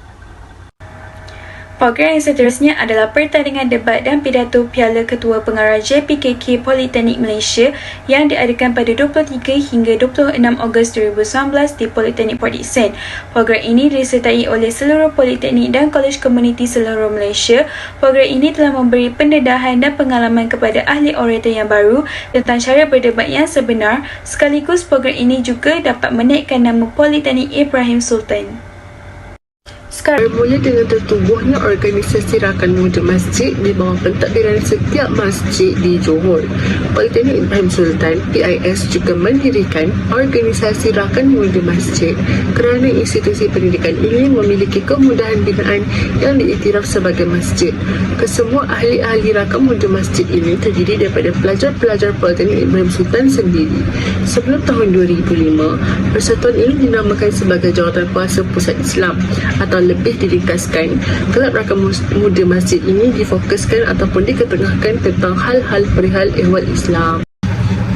Program yang seterusnya adalah pertandingan debat dan pidato Piala Ketua Pengarah JPKK Politeknik Malaysia yang diadakan pada 23 hingga 26 Ogos 2019 di Politeknik Port Dickson. Program ini disertai oleh seluruh politeknik dan kolej komuniti seluruh Malaysia. Program ini telah memberi pendedahan dan pengalaman kepada ahli orator yang baru tentang cara berdebat yang sebenar, sekaligus program ini juga dapat menaikkan nama Politeknik Ibrahim Sultan. Bermula dengan tertubuhnya organisasi rakan muda masjid di bawah pentadbiran setiap masjid di Johor. Politeknik Ibrahim Sultan PIS juga mendirikan organisasi rakan muda masjid kerana institusi pendidikan ini memiliki kemudahan binaan yang diiktiraf sebagai masjid. Kesemua ahli-ahli rakan muda masjid ini terdiri daripada pelajar-pelajar Politeknik Ibrahim Sultan sendiri. Sebelum tahun 2005, persatuan ini dinamakan sebagai Jawatan Kuasa Pusat Islam atau lebih diringkaskan, kelab rakan muda masjid ini difokuskan ataupun diketengahkan tentang hal-hal perihal ehwal Islam.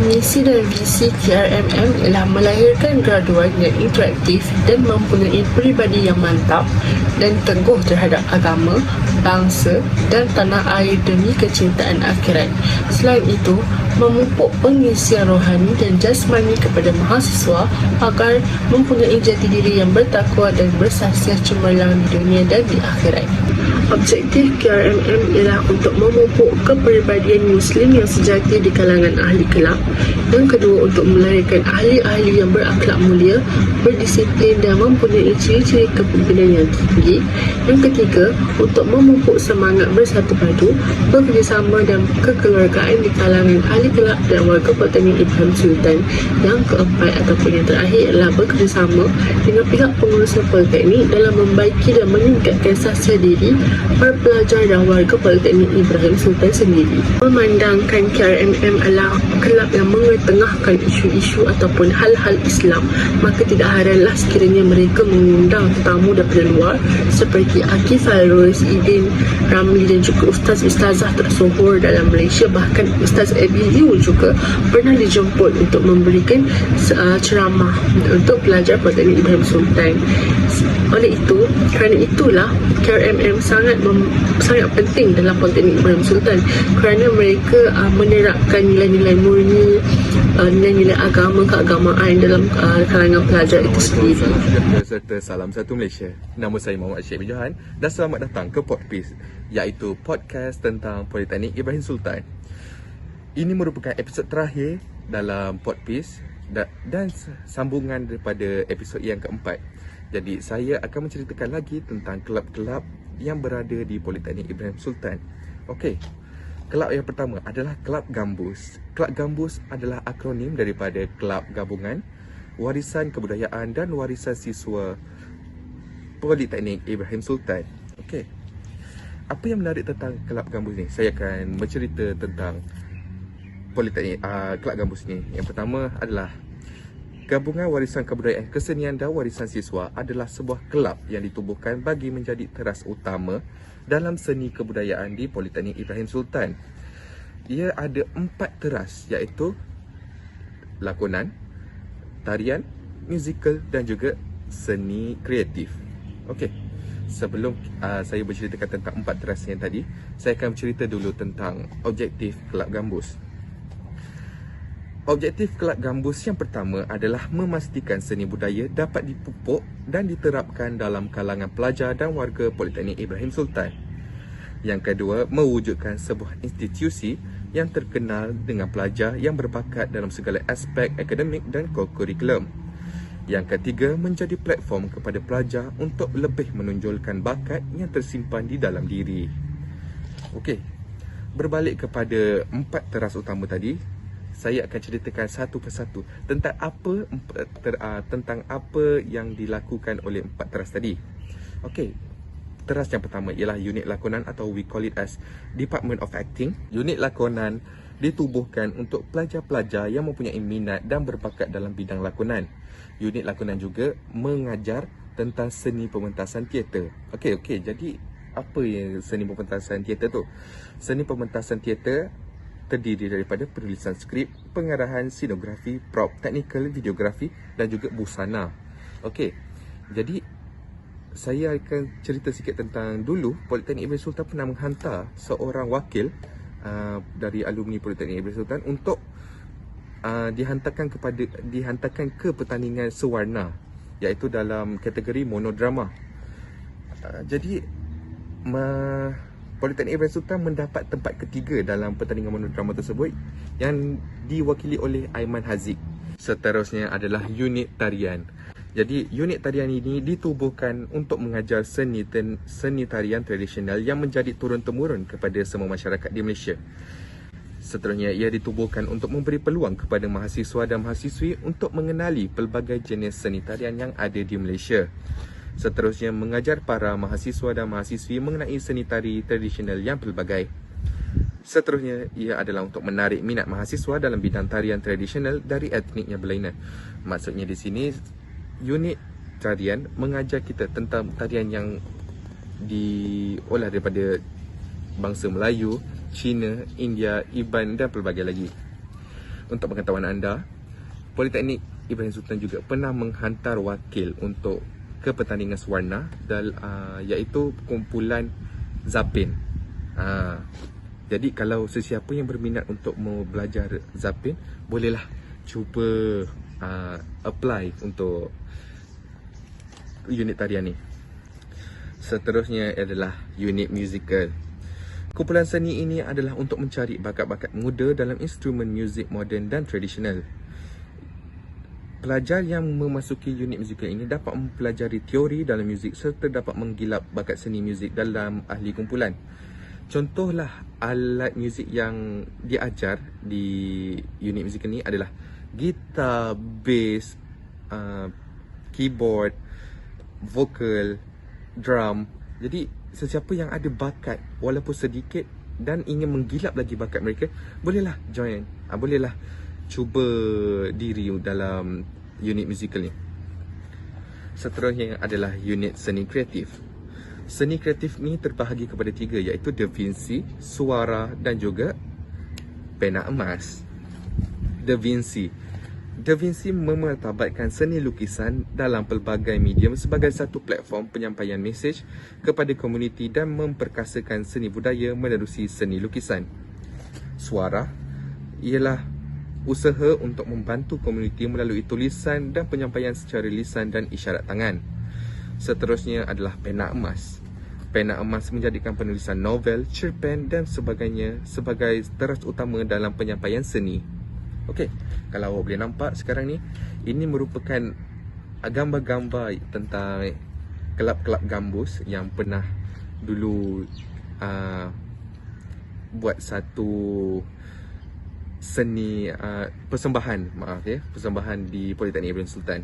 Misi dan visi KRMM ialah melahirkan graduan yang interaktif dan mempunyai peribadi yang mantap dan teguh terhadap agama, bangsa dan tanah air demi kecintaan akhirat. Selain itu, memupuk pengisian rohani dan jasmani kepada mahasiswa agar mempunyai jati diri yang bertakwa dan bersasiah cemerlang di dunia dan di akhirat. Objektif KRMM ialah untuk memupuk kepribadian Muslim yang sejati di kalangan ahli kelab. Yang kedua, untuk melahirkan ahli-ahli yang berakhlak mulia, berdisiplin dan mempunyai ciri-ciri kepimpinan yang tinggi. Yang ketiga, untuk memupuk semangat bersatu padu, bekerjasama dan kekeluargaan di kalangan ahli kelab dan warga Politeknik Ibrahim Sultan. Yang keempat ataupun yang terakhir adalah bekerjasama dengan pihak pengurusan Politeknik dalam membaiki dan meningkatkan sahsiah diri para pelajar dan warga Politeknik Ibrahim Sultan sendiri. Memandangkan KRMM adalah kelab yang mengetengahkan isu-isu ataupun hal-hal Islam, maka tidak heranlah sekiranya mereka mengundang tetamu daripada luar seperti Akif Fairuz, Idin Ramli dan juga Ustaz-Ustazah tersohor dalam Malaysia. Bahkan Ustaz Abi Liu juga pernah dijemput untuk memberikan ceramah untuk pelajar Politeknik Ibrahim Sultan. Oleh itu, kerana itulah KRMM sangat penting dalam Politeknik Ibrahim Sultan kerana mereka menerapkan nilai-nilai murni, nilai-nilai agama, keagamaan dalam kalangan pelajar itu sendiri. Serta salam satu Malaysia. Nama saya Muhammad Syed bin Johan dan selamat datang ke Podpiece, iaitu podcast tentang Politeknik Ibrahim Sultan. Ini merupakan episod terakhir dalam Podpiece dan sambungan daripada episod yang keempat. Jadi saya akan menceritakan lagi tentang kelab-kelab yang berada di Politeknik Ibrahim Sultan. Okey. Kelab yang pertama adalah Kelab Gambus. Kelab Gambus adalah akronim daripada Kelab Gabungan Warisan Kebudayaan dan Warisan Siswa Politeknik Ibrahim Sultan. Okey. Apa yang menarik tentang Kelab Gambus ni? Saya akan bercerita tentang Politeknik Kelab Gambus ni. Yang pertama adalah Gabungan Warisan Kebudayaan Kesenian dan Warisan Siswa adalah sebuah kelab yang ditubuhkan bagi menjadi teras utama dalam seni kebudayaan di Politeknik Ibrahim Sultan. Ia ada 4 teras, iaitu lakonan, tarian, musikal dan juga seni kreatif. Okey. Sebelum saya berceritakan tentang 4 teras yang tadi, saya akan bercerita dulu tentang objektif Kelab Gambus. Objektif Kelab Gambus yang pertama adalah memastikan seni budaya dapat dipupuk dan diterapkan dalam kalangan pelajar dan warga Politeknik Ibrahim Sultan. Yang kedua, mewujudkan sebuah institusi yang terkenal dengan pelajar yang berbakat dalam segala aspek akademik dan kurikulum. Yang ketiga, menjadi platform kepada pelajar untuk lebih menonjolkan bakat yang tersimpan di dalam diri. Okey, berbalik kepada 4 teras utama tadi, saya akan ceritakan satu persatu tentang apa yang dilakukan oleh 4 teras tadi. Okey. Teras yang pertama ialah unit lakonan atau we call it as Department of Acting. Unit lakonan ditubuhkan untuk pelajar-pelajar yang mempunyai minat dan berbakat dalam bidang lakonan. Unit lakonan juga mengajar tentang seni pementasan teater. Okey, jadi apa yang seni pementasan teater tu? Seni pementasan teater terdiri daripada penulisan skrip, pengarahan scenografi, prop, technical, videografi dan juga busana. Okey. Jadi saya akan cerita sikit tentang dulu Politeknik Ibrahim Sultan pernah menghantar seorang wakil dari alumni Politeknik Ibrahim Sultan untuk dihantarkan ke pertandingan sewarna, iaitu dalam kategori monodrama. Jadi Politeknik Ibrahim Sultan mendapat tempat ketiga dalam pertandingan monodrama tersebut yang diwakili oleh Aiman Haziq. Seterusnya adalah unit tarian. Jadi unit tarian ini ditubuhkan untuk mengajar seni tarian tradisional yang menjadi turun-temurun kepada semua masyarakat di Malaysia. Seterusnya, ia ditubuhkan untuk memberi peluang kepada mahasiswa dan mahasiswi untuk mengenali pelbagai jenis seni tarian yang ada di Malaysia. Seterusnya, mengajar para mahasiswa dan mahasiswi mengenai seni tari tradisional yang pelbagai. Seterusnya, ia adalah untuk menarik minat mahasiswa dalam bidang tarian tradisional dari etnik yang berlainan. Maksudnya di sini, unit tarian mengajar kita tentang tarian yang diolah daripada bangsa Melayu, Cina, India, Iban dan pelbagai lagi. untuk pengetahuan anda, Politeknik Ibrahim Sultan juga pernah menghantar wakil untuk ke pertandingan Swarna iaitu kumpulan Zapin. Jadi kalau sesiapa yang berminat untuk mau belajar Zapin, bolehlah cuba apply untuk unit tarian ni. Seterusnya adalah unit musical. Kumpulan seni ini adalah untuk mencari bakat-bakat muda dalam instrumen muzik moden dan tradisional. Pelajar yang memasuki unit musikal ini dapat mempelajari teori dalam muzik serta dapat menggilap bakat seni muzik dalam ahli kumpulan. Contohlah alat muzik yang diajar di unit musikal ini adalah gitar, bass, keyboard, vokal, drum. Jadi sesiapa yang ada bakat walaupun sedikit dan ingin menggilap lagi bakat mereka, bolehlah join, bolehlah cuba diri dalam unit musikal ni. Seterusnya adalah unit seni kreatif. Seni kreatif ni terbahagi kepada 3, iaitu Da Vinci, suara dan juga pena emas. Da Vinci memartabatkan seni lukisan dalam pelbagai medium sebagai satu platform penyampaian mesej kepada komuniti dan memperkasakan seni budaya menerusi seni lukisan. Suara ialah usaha untuk membantu komuniti melalui tulisan dan penyampaian secara lisan dan isyarat tangan. Seterusnya adalah pena emas. Pena emas menjadikan penulisan novel, cerpen dan sebagainya sebagai teras utama dalam penyampaian seni. Okey, kalau awak boleh nampak sekarang ni, ini merupakan gambar-gambar tentang kelab-kelab gambus yang pernah dulu buat satu seni persembahan di Politeknik Ibrahim Sultan.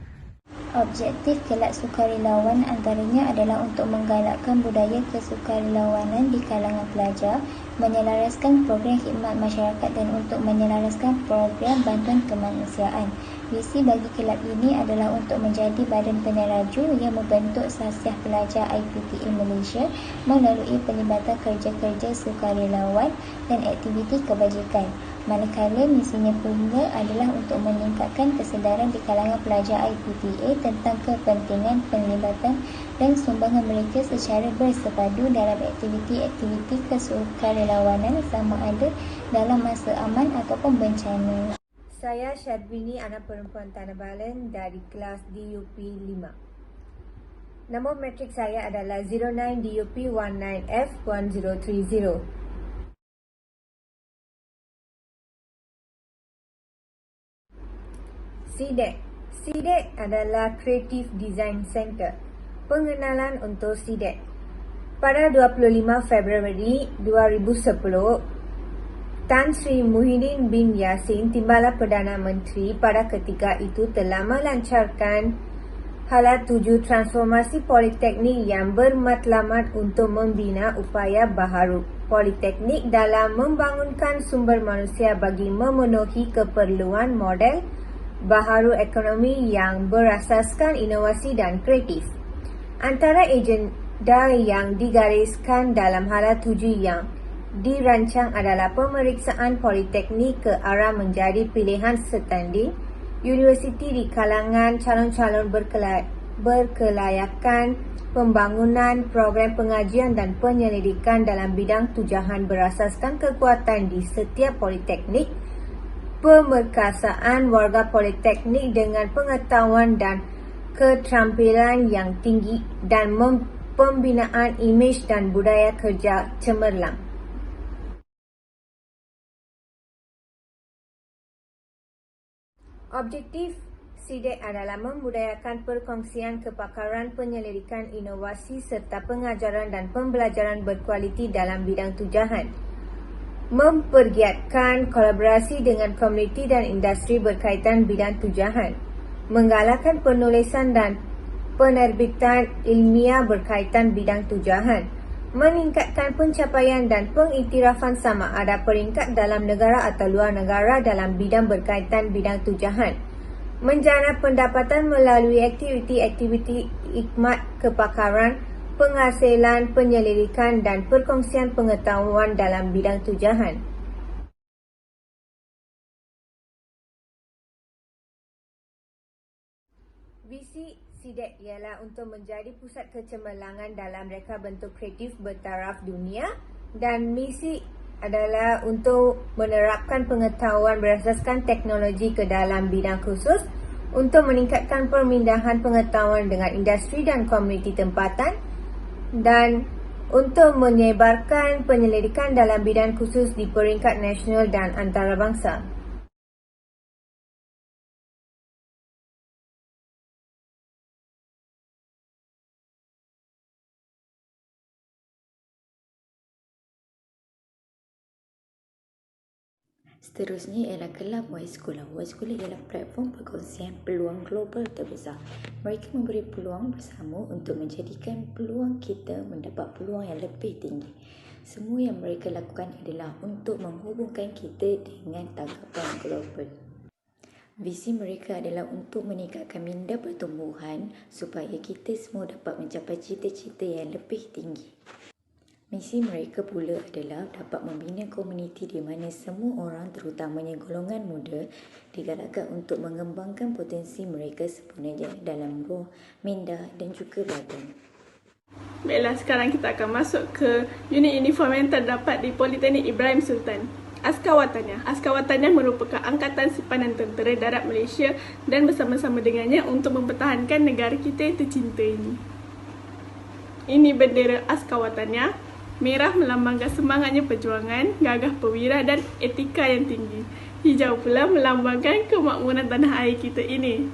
Objektif kelab sukarelawan antaranya adalah untuk menggalakkan budaya kesukarelawanan di kalangan pelajar, menyelaraskan program khidmat masyarakat dan untuk menyelaraskan program bantuan kemanusiaan. Visi bagi kelab ini adalah untuk menjadi badan peneraju yang membentuk sasiah pelajar IPTA Malaysia melalui pelibatan kerja-kerja sukarelawan dan aktiviti kebajikan. Manakala misinya pula adalah untuk meningkatkan kesedaran di kalangan pelajar IPTA tentang kepentingan penlibatan dan sumbangan mereka secara bersepadu dalam aktiviti-aktiviti kesukarelawanan sama ada dalam masa aman ataupun bencana. Saya Syadwini, anak perempuan Tanah Balen dari kelas DUP 5. Nombor matrik saya adalah 09 DUP 19F 1030. CDEC adalah Creative Design Center. Pengenalan untuk CDEC. Pada 25 Februari 2010, Tan Sri Muhyiddin bin Yassin, Timbalan Perdana Menteri pada ketika itu telah melancarkan hala 7 transformasi politeknik yang bermatlamat untuk membina upaya baharu politeknik dalam membangunkan sumber manusia bagi memenuhi keperluan model baharu ekonomi yang berasaskan inovasi dan kreatif. Antara agenda yang digariskan dalam hala 7 yang dirancang adalah pemeriksaan politeknik ke arah menjadi pilihan standing universiti di kalangan calon-calon berkelayakan, pembangunan program pengajian dan penyelidikan dalam bidang tujahan berasaskan kekuatan di setiap politeknik, pemerkasaan warga politeknik dengan pengetahuan dan keterampilan yang tinggi dan pembinaan imej dan budaya kerja cemerlang. Objektif CDEC adalah membudayakan perkongsian kepakaran, penyelidikan, inovasi serta pengajaran dan pembelajaran berkualiti dalam bidang tujahan. Mempergiatkan kolaborasi dengan komuniti dan industri berkaitan bidang tujahan, menggalakkan penulisan dan penerbitan ilmiah berkaitan bidang tujahan, meningkatkan pencapaian dan pengiktirafan sama ada peringkat dalam negara atau luar negara dalam bidang berkaitan bidang tujahan, menjana pendapatan melalui aktiviti-aktiviti khidmat kepakaran, penghasilan, penyelidikan dan perkongsian pengetahuan dalam bidang tujahan. SIDEC ialah untuk menjadi pusat kecemerlangan dalam reka bentuk kreatif bertaraf dunia, dan misi adalah untuk menerapkan pengetahuan berasaskan teknologi ke dalam bidang khusus untuk meningkatkan pemindahan pengetahuan dengan industri dan komuniti tempatan, dan untuk menyebarkan penyelidikan dalam bidang khusus di peringkat nasional dan antarabangsa. Seterusnya ialah kelab Wise Sekolah. Wise Sekolah ialah platform perkongsian peluang global terbesar. Mereka memberi peluang bersama untuk menjadikan peluang kita mendapat peluang yang lebih tinggi. Semua yang mereka lakukan adalah untuk menghubungkan kita dengan tanggapan global. Visi mereka adalah untuk meningkatkan minda pertumbuhan supaya kita semua dapat mencapai cita-cita yang lebih tinggi. Misi mereka pula adalah dapat membina komuniti di mana semua orang, terutamanya golongan muda, digalakkan untuk mengembangkan potensi mereka sepenuhnya dalam roh, minda dan juga badan. Baiklah, sekarang kita akan masuk ke unit uniform yang terdapat di Politeknik Ibrahim Sultan. Askar Wataniah merupakan angkatan simpanan tentera darat Malaysia dan bersama-sama dengannya untuk mempertahankan negara kita yang tercinta ini. Ini bendera Askar Wataniah. Merah melambangkan semangatnya perjuangan, gagah perwira dan etika yang tinggi. Hijau pula melambangkan kemakmuran tanah air kita ini.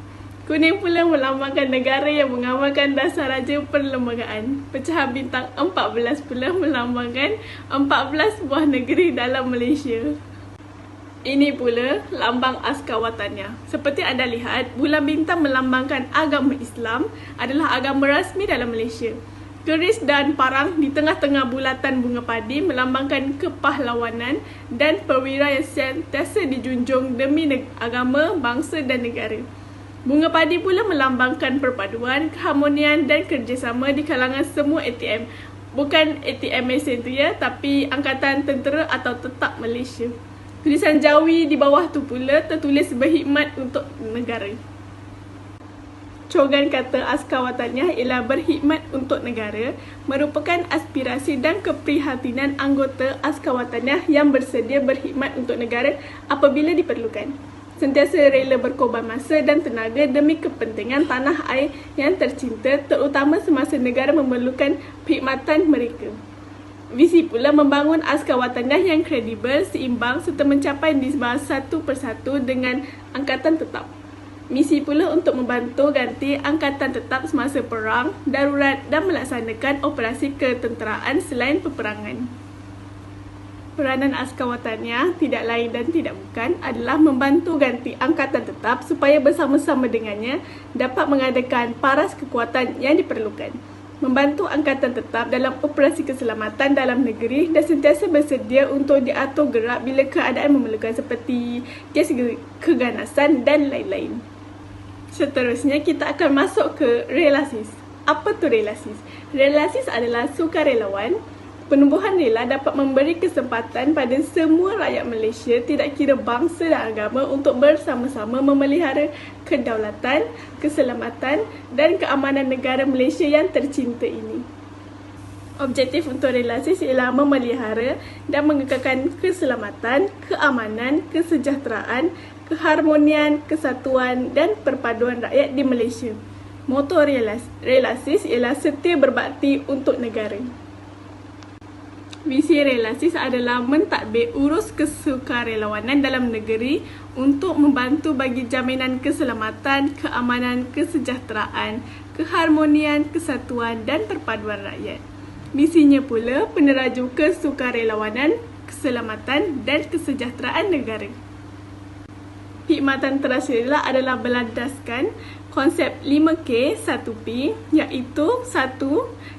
Kuning pula melambangkan negara yang mengamalkan dasar raja perlembagaan. Pecahan bintang 14 pula melambangkan 14 buah negeri dalam Malaysia. Ini pula lambang Askar Wataniah. Seperti anda lihat, bulan bintang melambangkan agama Islam adalah agama rasmi dalam Malaysia. Keris dan parang di tengah-tengah bulatan bunga padi melambangkan kepahlawanan dan perwira yang sentiasa dijunjung demi agama, bangsa dan negara. Bunga padi pula melambangkan perpaduan, keharmonian dan kerjasama di kalangan semua ATM. Bukan ATM mesin tu ya, tapi Angkatan Tentera atau Tetap Malaysia. Tulisan Jawi di bawah tu pula tertulis berkhidmat untuk negara. Slogan kata Askar Wataniah ialah berkhidmat untuk negara, merupakan aspirasi dan keprihatinan anggota Askar Wataniah yang bersedia berkhidmat untuk negara apabila diperlukan. Sentiasa rela berkorban masa dan tenaga demi kepentingan tanah air yang tercinta, terutama semasa negara memerlukan perkhidmatan mereka. Visi pula membangun Askar Wataniah yang kredibel, seimbang serta mencapai nisbah satu persatu dengan Angkatan Tetap. Misi pula untuk membantu ganti Angkatan Tetap semasa perang, darurat dan melaksanakan operasi ketenteraan selain peperangan. Peranan Askar Wataniah tidak lain dan tidak bukan adalah membantu ganti Angkatan Tetap supaya bersama-sama dengannya dapat mengadakan paras kekuatan yang diperlukan. Membantu Angkatan Tetap dalam operasi keselamatan dalam negeri dan sentiasa bersedia untuk diatur gerak bila keadaan memerlukan seperti kes keganasan dan lain-lain. Seterusnya kita akan masuk ke Relasis. Apa tu Relasis? Relasis adalah sukarelawan. Penubuhan rela dapat memberi kesempatan pada semua rakyat Malaysia, tidak kira bangsa dan agama, untuk bersama-sama memelihara kedaulatan, keselamatan dan keamanan negara Malaysia yang tercinta ini. Objektif untuk Relasis ialah memelihara dan mengekalkan keselamatan, keamanan, kesejahteraan, keharmonian, kesatuan dan perpaduan rakyat di Malaysia. Moto Relasis ialah setia berbakti untuk negara. Visi Relasis adalah mentadbir urus kesukarelawanan dalam negeri untuk membantu bagi jaminan keselamatan, keamanan, kesejahteraan, keharmonian, kesatuan dan perpaduan rakyat. Misinya pula peneraju kesukarelawanan, keselamatan dan kesejahteraan negara. Perkhidmatan tersulela adalah berlandaskan konsep 5K 1P, iaitu 1.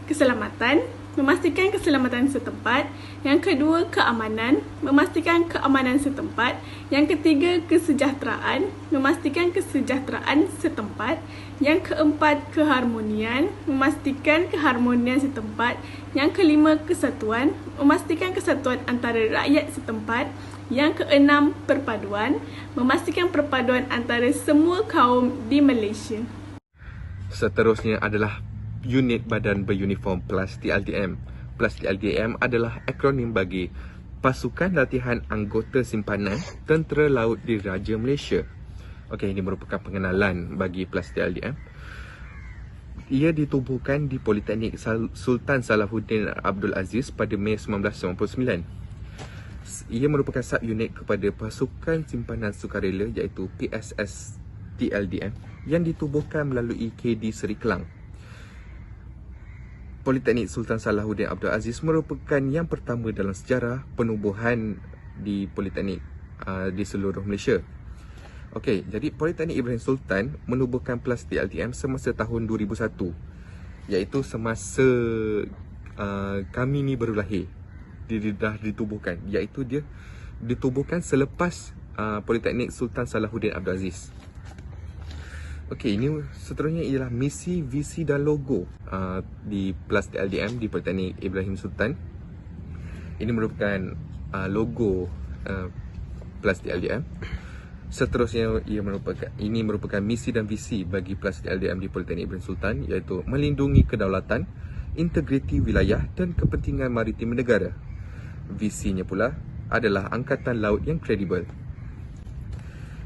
Keselamatan, memastikan keselamatan setempat. Yang kedua, keamanan, memastikan keamanan setempat. Yang ketiga, kesejahteraan, memastikan kesejahteraan setempat. Yang keempat, keharmonian, memastikan keharmonian setempat. Yang kelima, kesatuan, memastikan kesatuan antara rakyat setempat. Yang keenam, perpaduan, memastikan perpaduan antara semua kaum di Malaysia. Seterusnya adalah Unit Badan Beruniform plus TLDM. Plus TLDM adalah akronim bagi Pasukan Latihan Anggota Simpanan Tentera Laut Diraja Malaysia. Okey, ini merupakan pengenalan bagi plus TLDM. Ia ditubuhkan di Politeknik Sultan Salahuddin Abdul Aziz pada Mei 1999. Ia merupakan subunit kepada Pasukan Simpanan Sukarela iaitu PSS TLDM yang ditubuhkan melalui KD Seri Kelang. Politeknik Sultan Salahuddin Abdul Aziz merupakan yang pertama dalam sejarah penubuhan di politeknik di seluruh Malaysia. Okey, jadi Politeknik Ibrahim Sultan menubuhkan plus TLDM semasa tahun 2001, iaitu semasa kami ni baru lahir. Dia dah ditubuhkan, iaitu dia ditubuhkan selepas Politeknik Sultan Salahuddin Abdul Aziz. Okey, ini seterusnya ialah misi, visi dan logo di plus TLDM di Politeknik Ibrahim Sultan. Ini merupakan logo plus TLDM. Seterusnya ini merupakan misi dan visi bagi plus TLDM di Politeknik Ibrahim Sultan, iaitu melindungi kedaulatan, integriti wilayah dan kepentingan maritim negara. Visinya pula adalah angkatan laut yang kredibel.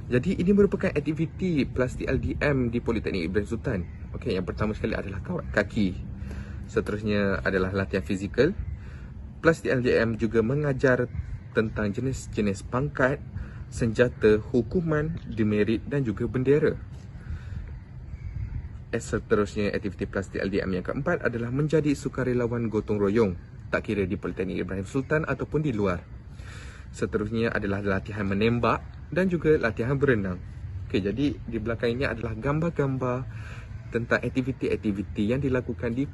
Jadi ini merupakan aktiviti plus TLDM di Politeknik Ibrahim Sultan. Okey, yang pertama sekali adalah kawat kaki. Seterusnya adalah latihan fizikal. Plus TLDM juga mengajar tentang jenis-jenis pangkat, senjata, hukuman, demerit dan juga bendera. Seterusnya aktiviti plus TLDM yang keempat adalah menjadi sukarelawan gotong royong, tak kira di Politeknik Ibrahim Sultan ataupun di luar. Seterusnya adalah latihan menembak dan juga latihan berenang. Okey, jadi di belakang ini adalah gambar-gambar tentang aktiviti-aktiviti yang dilakukan di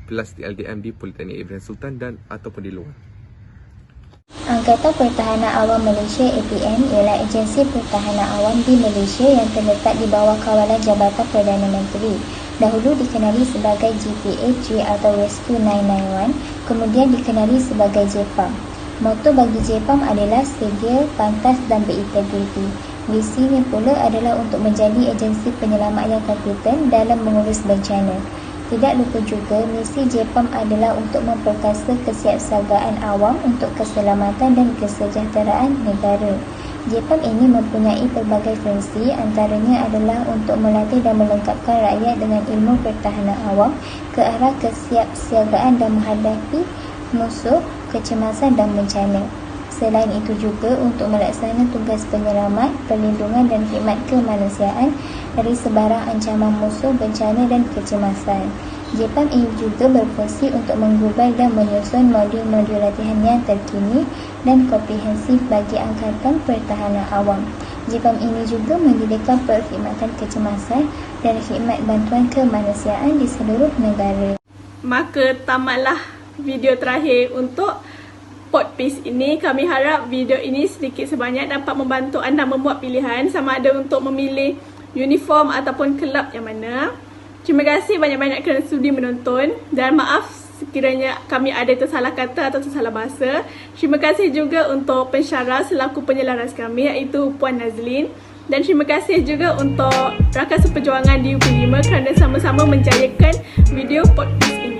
plus TLDM di Politeknik Ibrahim Sultan dan ataupun di luar. Angkatan Pertahanan Awam Malaysia APM ialah agensi pertahanan awam di Malaysia yang terletak di bawah kawalan Jabatan Perdana Menteri. Dahulu dikenali sebagai GPAG atau Rescue 991, kemudian dikenali sebagai JPAM. Moto bagi JPAM adalah sedia, pantas dan berintegriti. Visinya pula adalah untuk menjadi agensi penyelamat yang kompeten dalam mengurus bencana. Tidak lupa juga, misi JPAM adalah untuk memperkasa kesiapsiagaan awam untuk keselamatan dan kesejahteraan negara. JPAM ini mempunyai pelbagai fungsi, antaranya adalah untuk melatih dan melengkapkan rakyat dengan ilmu pertahanan awam ke arah kesiapsiagaan dan menghadapi musuh, kecemasan dan bencana. Selain itu juga untuk melaksanakan tugas penyelamat, perlindungan dan khidmat kemanusiaan dari sebarang ancaman musuh, bencana dan kecemasan. JPAM ini juga berfungsi untuk menggubal dan menyusun modul-modul latihan yang terkini dan komprehensif bagi Angkatan Pertahanan Awam. JPAM ini juga menyediakan perkhidmatan kecemasan dan khidmat bantuan kemanusiaan di seluruh negara. Maka tamatlah video terakhir untuk Podpiece ini. Kami harap video ini sedikit sebanyak dapat membantu anda membuat pilihan sama ada untuk memilih uniform ataupun kelab yang mana. Terima kasih banyak-banyak kerana sudi menonton dan maaf sekiranya kami ada tersalah kata atau tersalah bahasa. Terima kasih juga untuk pensyarah selaku penyelaras kami iaitu Puan Nazlin, dan terima kasih juga untuk rakan seperjuangan di UP5 kerana sama-sama menjayakan video Podpiece ini.